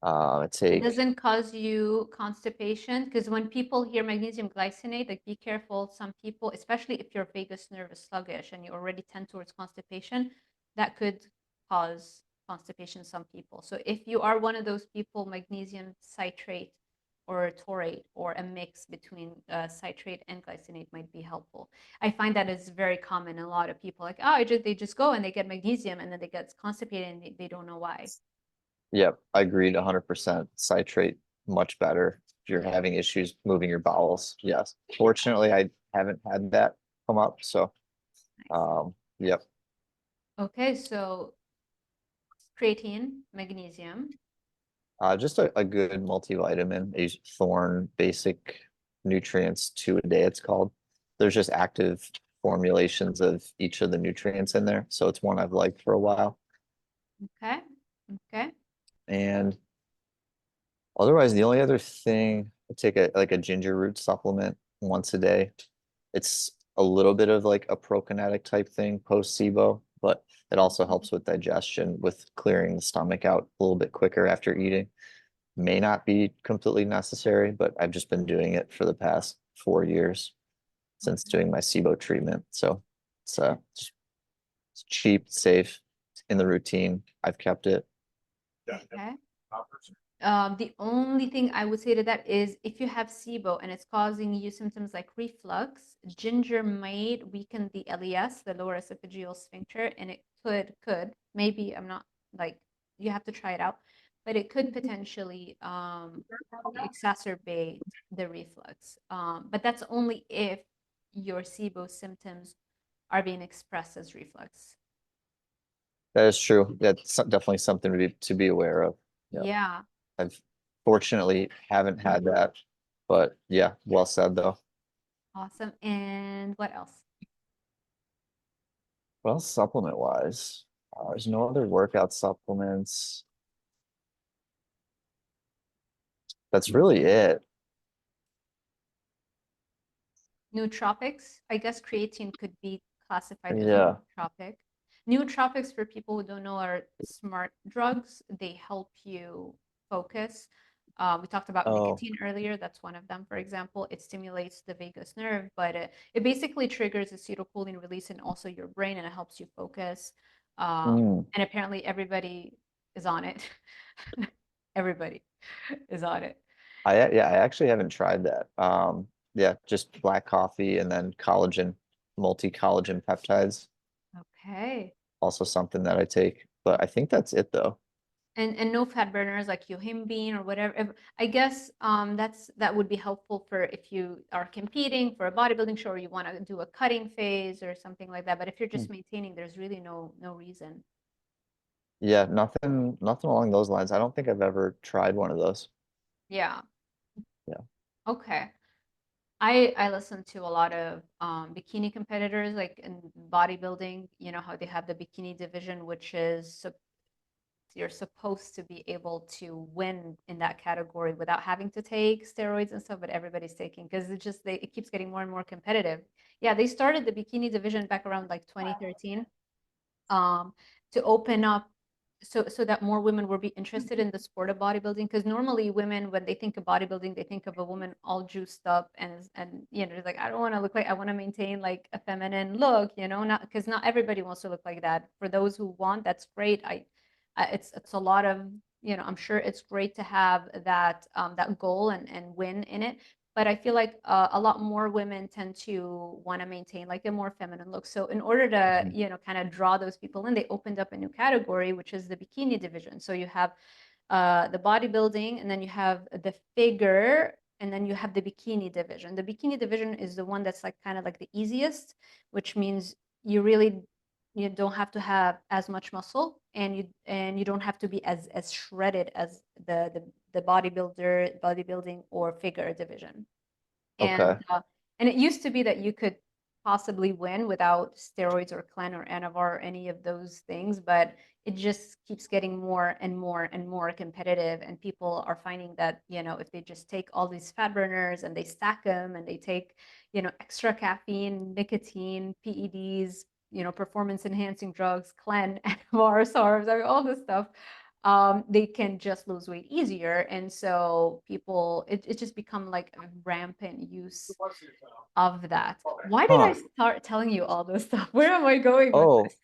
I It take, doesn't cause you constipation because when people hear magnesium glycinate, like be careful. Some people, especially if your vagus nerve is sluggish and you already tend towards constipation, that could cause constipation in some people. So if you are one of those people, magnesium citrate or taurate or a mix between citrate and glycinate might be helpful. I find that is very common. A lot of people like, oh, they just go and they get magnesium and then they get constipated and they don't know why. yep, I agreed 100%. Citrate much better if you're having issues moving your bowels. Yes. Fortunately, I haven't had that come up. So, Nice. yep. Okay, so creatine, magnesium. Just a good multivitamin, a Thorn Basic Nutrients 2 a day, it's called. There's just active formulations of each of the nutrients in there. So it's one I've liked for a while. Okay, okay. And otherwise, the only other thing, I take a ginger root supplement once a day. It's a little bit of like a prokinetic type thing post SIBO, but it also helps with digestion, with clearing the stomach out a little bit quicker after eating. May not be completely necessary, but I've just been doing it for the past 4 years since doing my SIBO treatment. So it's it's cheap, safe, in the routine. I've kept it. Okay. The only thing I would say to that is if you have SIBO and it's causing you symptoms like reflux, ginger might weaken the LES, the lower esophageal sphincter, and it could, maybe I'm not like, you have to try it out, but it could potentially exacerbate the reflux. But that's only if your SIBO symptoms are being expressed as reflux. That is true. That's definitely something to be aware of. Yeah. Yeah, I've fortunately haven't had that, but yeah, well said though. awesome. And what else? Well, supplement wise, there's no other workout supplements. That's really it. Nootropics. I guess creatine could be classified as a Yeah. nootropic. Nootropics, for people who don't know, are smart drugs. They help you focus. We talked about Oh, nicotine earlier. That's one of them, for example. It stimulates the vagus nerve, but it basically triggers acetylcholine release in also your brain and it helps you focus. And apparently everybody is on it. Everybody is on it. Yeah, I actually haven't tried that. Yeah, just black coffee and then collagen, multi-collagen peptides, Okay. also something that I take. But I think that's it though. And no fat burners like yohimbine or whatever. I guess that would be helpful for if you are competing for a bodybuilding show or you want to do a cutting phase or something like that. But if you're Hmm. just maintaining, there's really no reason. Yeah, nothing along those lines. I don't think I've ever tried one of those. Yeah. Yeah. Okay. I listen to a lot of bikini competitors, like in bodybuilding, you know how they have the bikini division, which is you're supposed to be able to win in that category without having to take steroids and stuff, but everybody's taking because it keeps getting more and more competitive. Yeah, they started the bikini division back around like 2013 to open up so that more women will be interested in the sport of bodybuilding because normally women when they think of bodybuilding they think of a woman all juiced up and you know like I don't want to look like I want to maintain like a feminine look, you know, not because not everybody wants to look like that. For those who want, that's great. It's a lot of, you know, I'm sure it's great to have that goal and win in it, but I feel like a lot more women tend to want to maintain like a more feminine look. So in order to, Mhm. you know, kind of draw those people in, they opened up a new category, which is the bikini division. So you have the bodybuilding, and then you have the figure, and then you have the bikini division. The bikini division is the one that's like kind of like the easiest, which means you don't have to have as much muscle, and you don't have to be as shredded as the bodybuilding or figure division. Okay. And it used to be that you could possibly win without steroids or Clen or Anavar or any of those things, but it just keeps getting more and more and more competitive. And people are finding that, you know, if they just take all these fat burners and they stack them and they take, you know, extra caffeine, nicotine, PEDs, you know, performance enhancing drugs, Clen, Anavar, SARMs, I mean, all this stuff, they can just lose weight easier. And so it just become like a rampant use of that. Why did I Huh. start telling you all this stuff? Where am I going with Oh, this?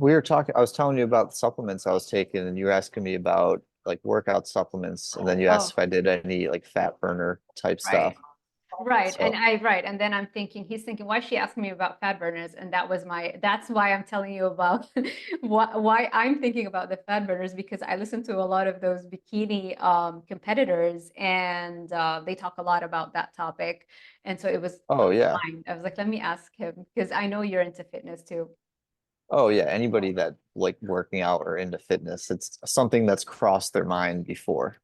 I was telling you about the supplements I was taking, and you were asking me about like workout supplements, and then you Oh, asked if I did any like fat burner type right. stuff. Right. So, And then I'm thinking, he's thinking, why is she asking me about fat burners? And that's why I'm telling you about why I'm thinking about the fat burners, because I listen to a lot of those bikini competitors and they talk a lot about that topic. And so it was on oh yeah. my mind. I was like, let me ask him because I know you're into fitness too. Oh yeah, anybody that like working out or into fitness, it's something that's crossed their mind before,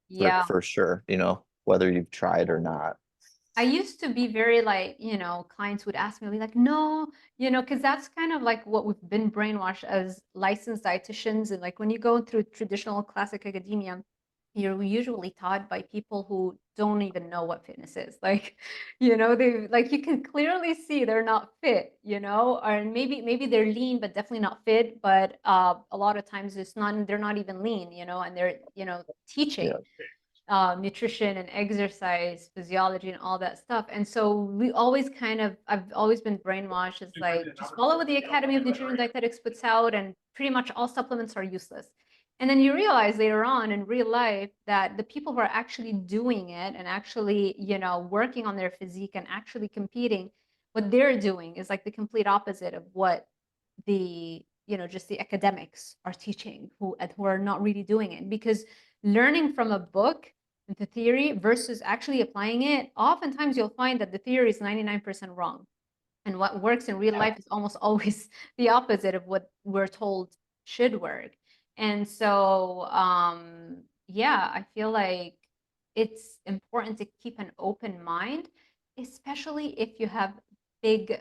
Yeah. for sure, you know, whether you've tried or not. I used to be very like, you know, clients would ask me, be like, no, you know, because that's kind of like what we've been brainwashed as licensed dietitians. And like when you go through traditional classic academia, you're usually taught by people who don't even know what fitness is. Like, you know, they like you can clearly see they're not fit, you know, or maybe they're lean, but definitely not fit. But a lot of times they're not even lean, you know, and they're, you know, teaching Yeah. nutrition and exercise physiology and all that stuff. And so I've always been brainwashed as like just follow what the Academy of Nutrition and Dietetics puts out, and pretty much all supplements are useless. And then you realize later on in real life that the people who are actually doing it and actually, you know, working on their physique and actually competing, what they're doing is like the complete opposite of what the, you know, just the academics are teaching, who are not really doing it. Because learning from a book, the theory, versus actually applying it, oftentimes you'll find that the theory is 99% wrong. And what works in real life is almost always the opposite of what we're told should work. And so, yeah, I feel like it's important to keep an open mind, especially if you have big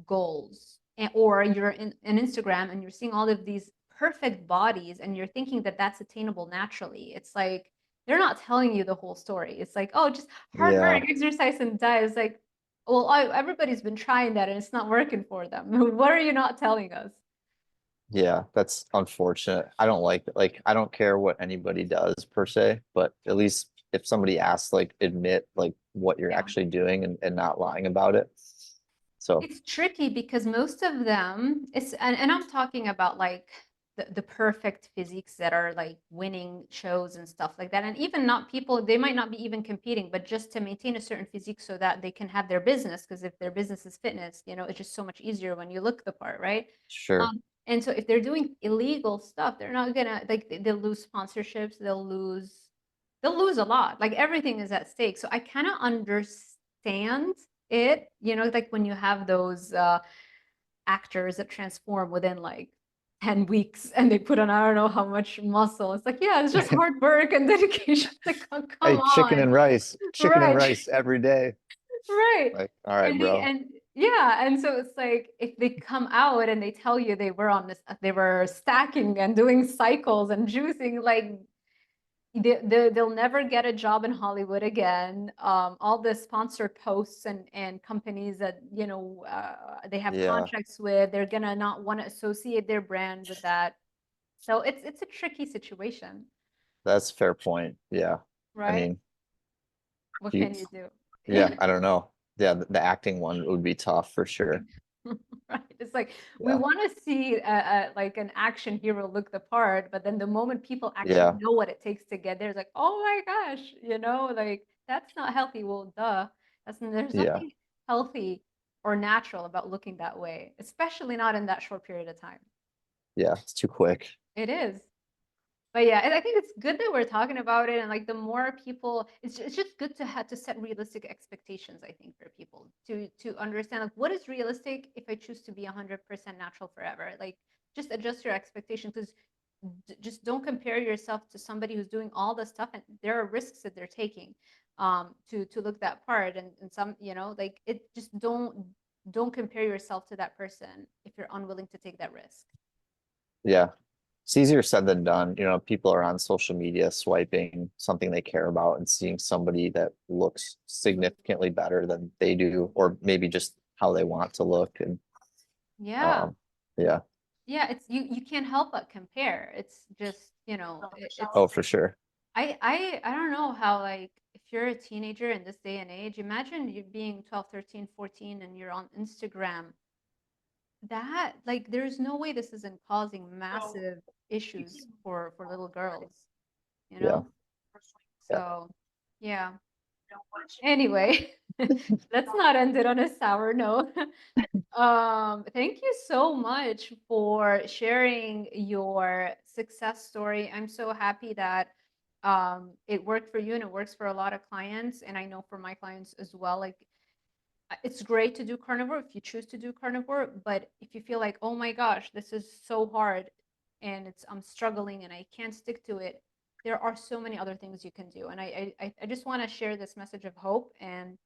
goals, or you're in an Instagram and you're seeing all of these perfect bodies and you're thinking that that's attainable naturally. It's like they're not telling you the whole story. It's like, oh, just hard Yeah. work, exercise, and diet. It's like, well, everybody's been trying that and it's not working for them. What are you not telling us? Yeah, that's unfortunate. I don't like I don't care what anybody does per se, but at least if somebody asks, like admit like what you're Yeah. actually doing and not lying about it. So It's tricky because most of them, and I'm talking about like the perfect physiques that are like winning shows and stuff like that. And even not people, they might not be even competing, but just to maintain a certain physique so that they can have their business. Because if their business is fitness, you know, it's just so much easier when you look the part, right? sure. And so if they're doing illegal stuff, they're not gonna like they'll lose sponsorships, they'll lose a lot. Like everything is at stake. So I kind of understand it, you know, like when you have those actors that transform within like 10 weeks and they put on I don't know how much muscle. It's like, yeah, it's just hard work and dedication. It's like, oh, come Hey, on. chicken and Right. rice every day. Right. Like, all right, And they bro. and yeah, and so it's like if they come out and they tell you they were on this, they were stacking and doing cycles and juicing, like they'll never get a job in Hollywood again. All the sponsored posts and companies that you know they have Yeah, contracts with, they're gonna not want to associate their brand with that. So it's a tricky situation, that's a fair point. Yeah. I right? mean, What you, can you do? yeah, I don't know. Yeah, the acting one would be tough for sure. Right. It's like we Yeah. want to see like an action hero look the part, but then the moment people actually Yeah. know what it takes to get there, it's like, oh my gosh, you know, like that's not healthy. Well, duh. There's Yeah. nothing healthy or natural about looking that way, especially not in that short period of time. Yeah. It's too quick. It is. But yeah, and I think it's good that we're talking about it, and like the more people, it's just good to have to set realistic expectations. I think for people to understand like what is realistic if I choose to be 100% natural forever. Like just adjust your expectations because just don't compare yourself to somebody who's doing all the stuff, and there are risks that they're taking to look that part, and some you know like it just don't compare yourself to that person if you're unwilling to take that risk. Yeah. It's easier said than done. You know, people are on social media swiping something they care about and seeing somebody that looks significantly better than they do, or maybe just how they want to look. And Yeah. um, yeah. Yeah, it's you can't help but compare. It's just, you know, Oh, for sure. I don't know how like if you're a teenager in this day and age, imagine you being 12, 13, 14 and you're on Instagram. That like there's no way this isn't causing massive issues for little girls, you Yeah. know? Yeah. So, yeah. Anyway, let's not end it on a sour note. Thank you so much for sharing your success story. I'm so happy that it worked for you and it works for a lot of clients. And I know for my clients as well, like it's great to do carnivore if you choose to do carnivore, but if you feel like, oh my gosh, this is so hard and I'm struggling and I can't stick to it, there are so many other things you can do. And I just want to share this message of hope and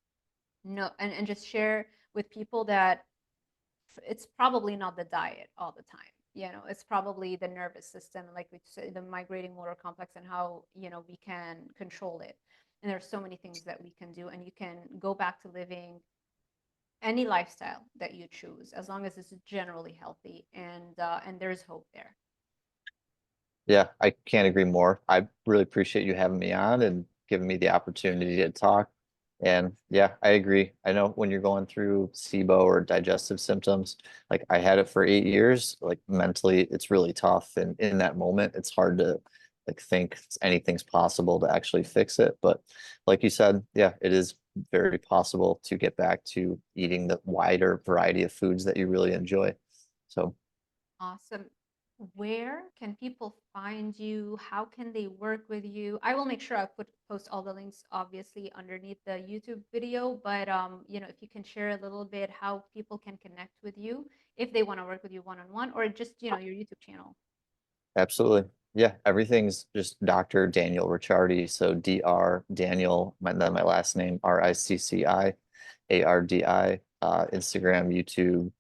no and just share with people that it's probably not the diet all the time. You know, it's probably the nervous system, like we said, the migrating motor complex and how, you know, we can control it. And there's so many things that we can do, and you can go back to living any lifestyle that you choose as long as it's generally healthy and there's hope there. Yeah, I can't agree more. I really appreciate you having me on and giving me the opportunity to talk. And yeah, I agree. I know when you're going through SIBO or digestive symptoms, like I had it for 8 years, like mentally it's really tough. And in that moment, it's hard to like think anything's possible to actually fix it. But like you said, yeah, it is very possible to get back to eating the wider variety of foods that you really enjoy. So Awesome. Where can people find you? How can they work with you? I will make sure I post all the links obviously underneath the YouTube video, but you know, if you can share a little bit how people can connect with you if they want to work with you one-on-one or just, you know, your YouTube channel. absolutely. Yeah, everything's just Dr. Daniel Ricciardi. So Dr. Daniel, then my last name, Ricciardi, Instagram, YouTube,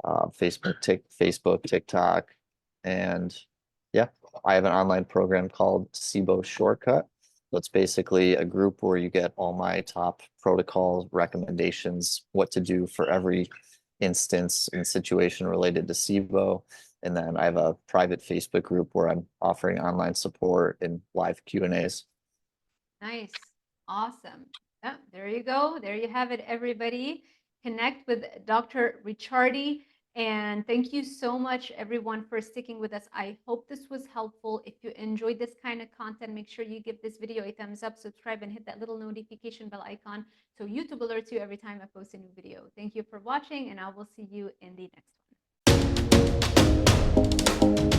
Facebook, TikTok. And yeah, I have an online program called SIBO Shortcut. So it's basically a group where you get all my top protocols, recommendations, what to do for every instance and situation related to SIBO. And then I have a private Facebook group where I'm offering online support and live Q&As. Nice. Awesome. Yeah, there you go. There you have it, everybody. connect with Dr. Ricciardi. And thank you so much, everyone, for sticking with us. I hope this was helpful. If you enjoyed this kind of content, make sure you give this video a thumbs up, subscribe, and hit that little notification bell icon so YouTube alerts you every time I post a new video. Thank you for watching, and I will see you in the next one.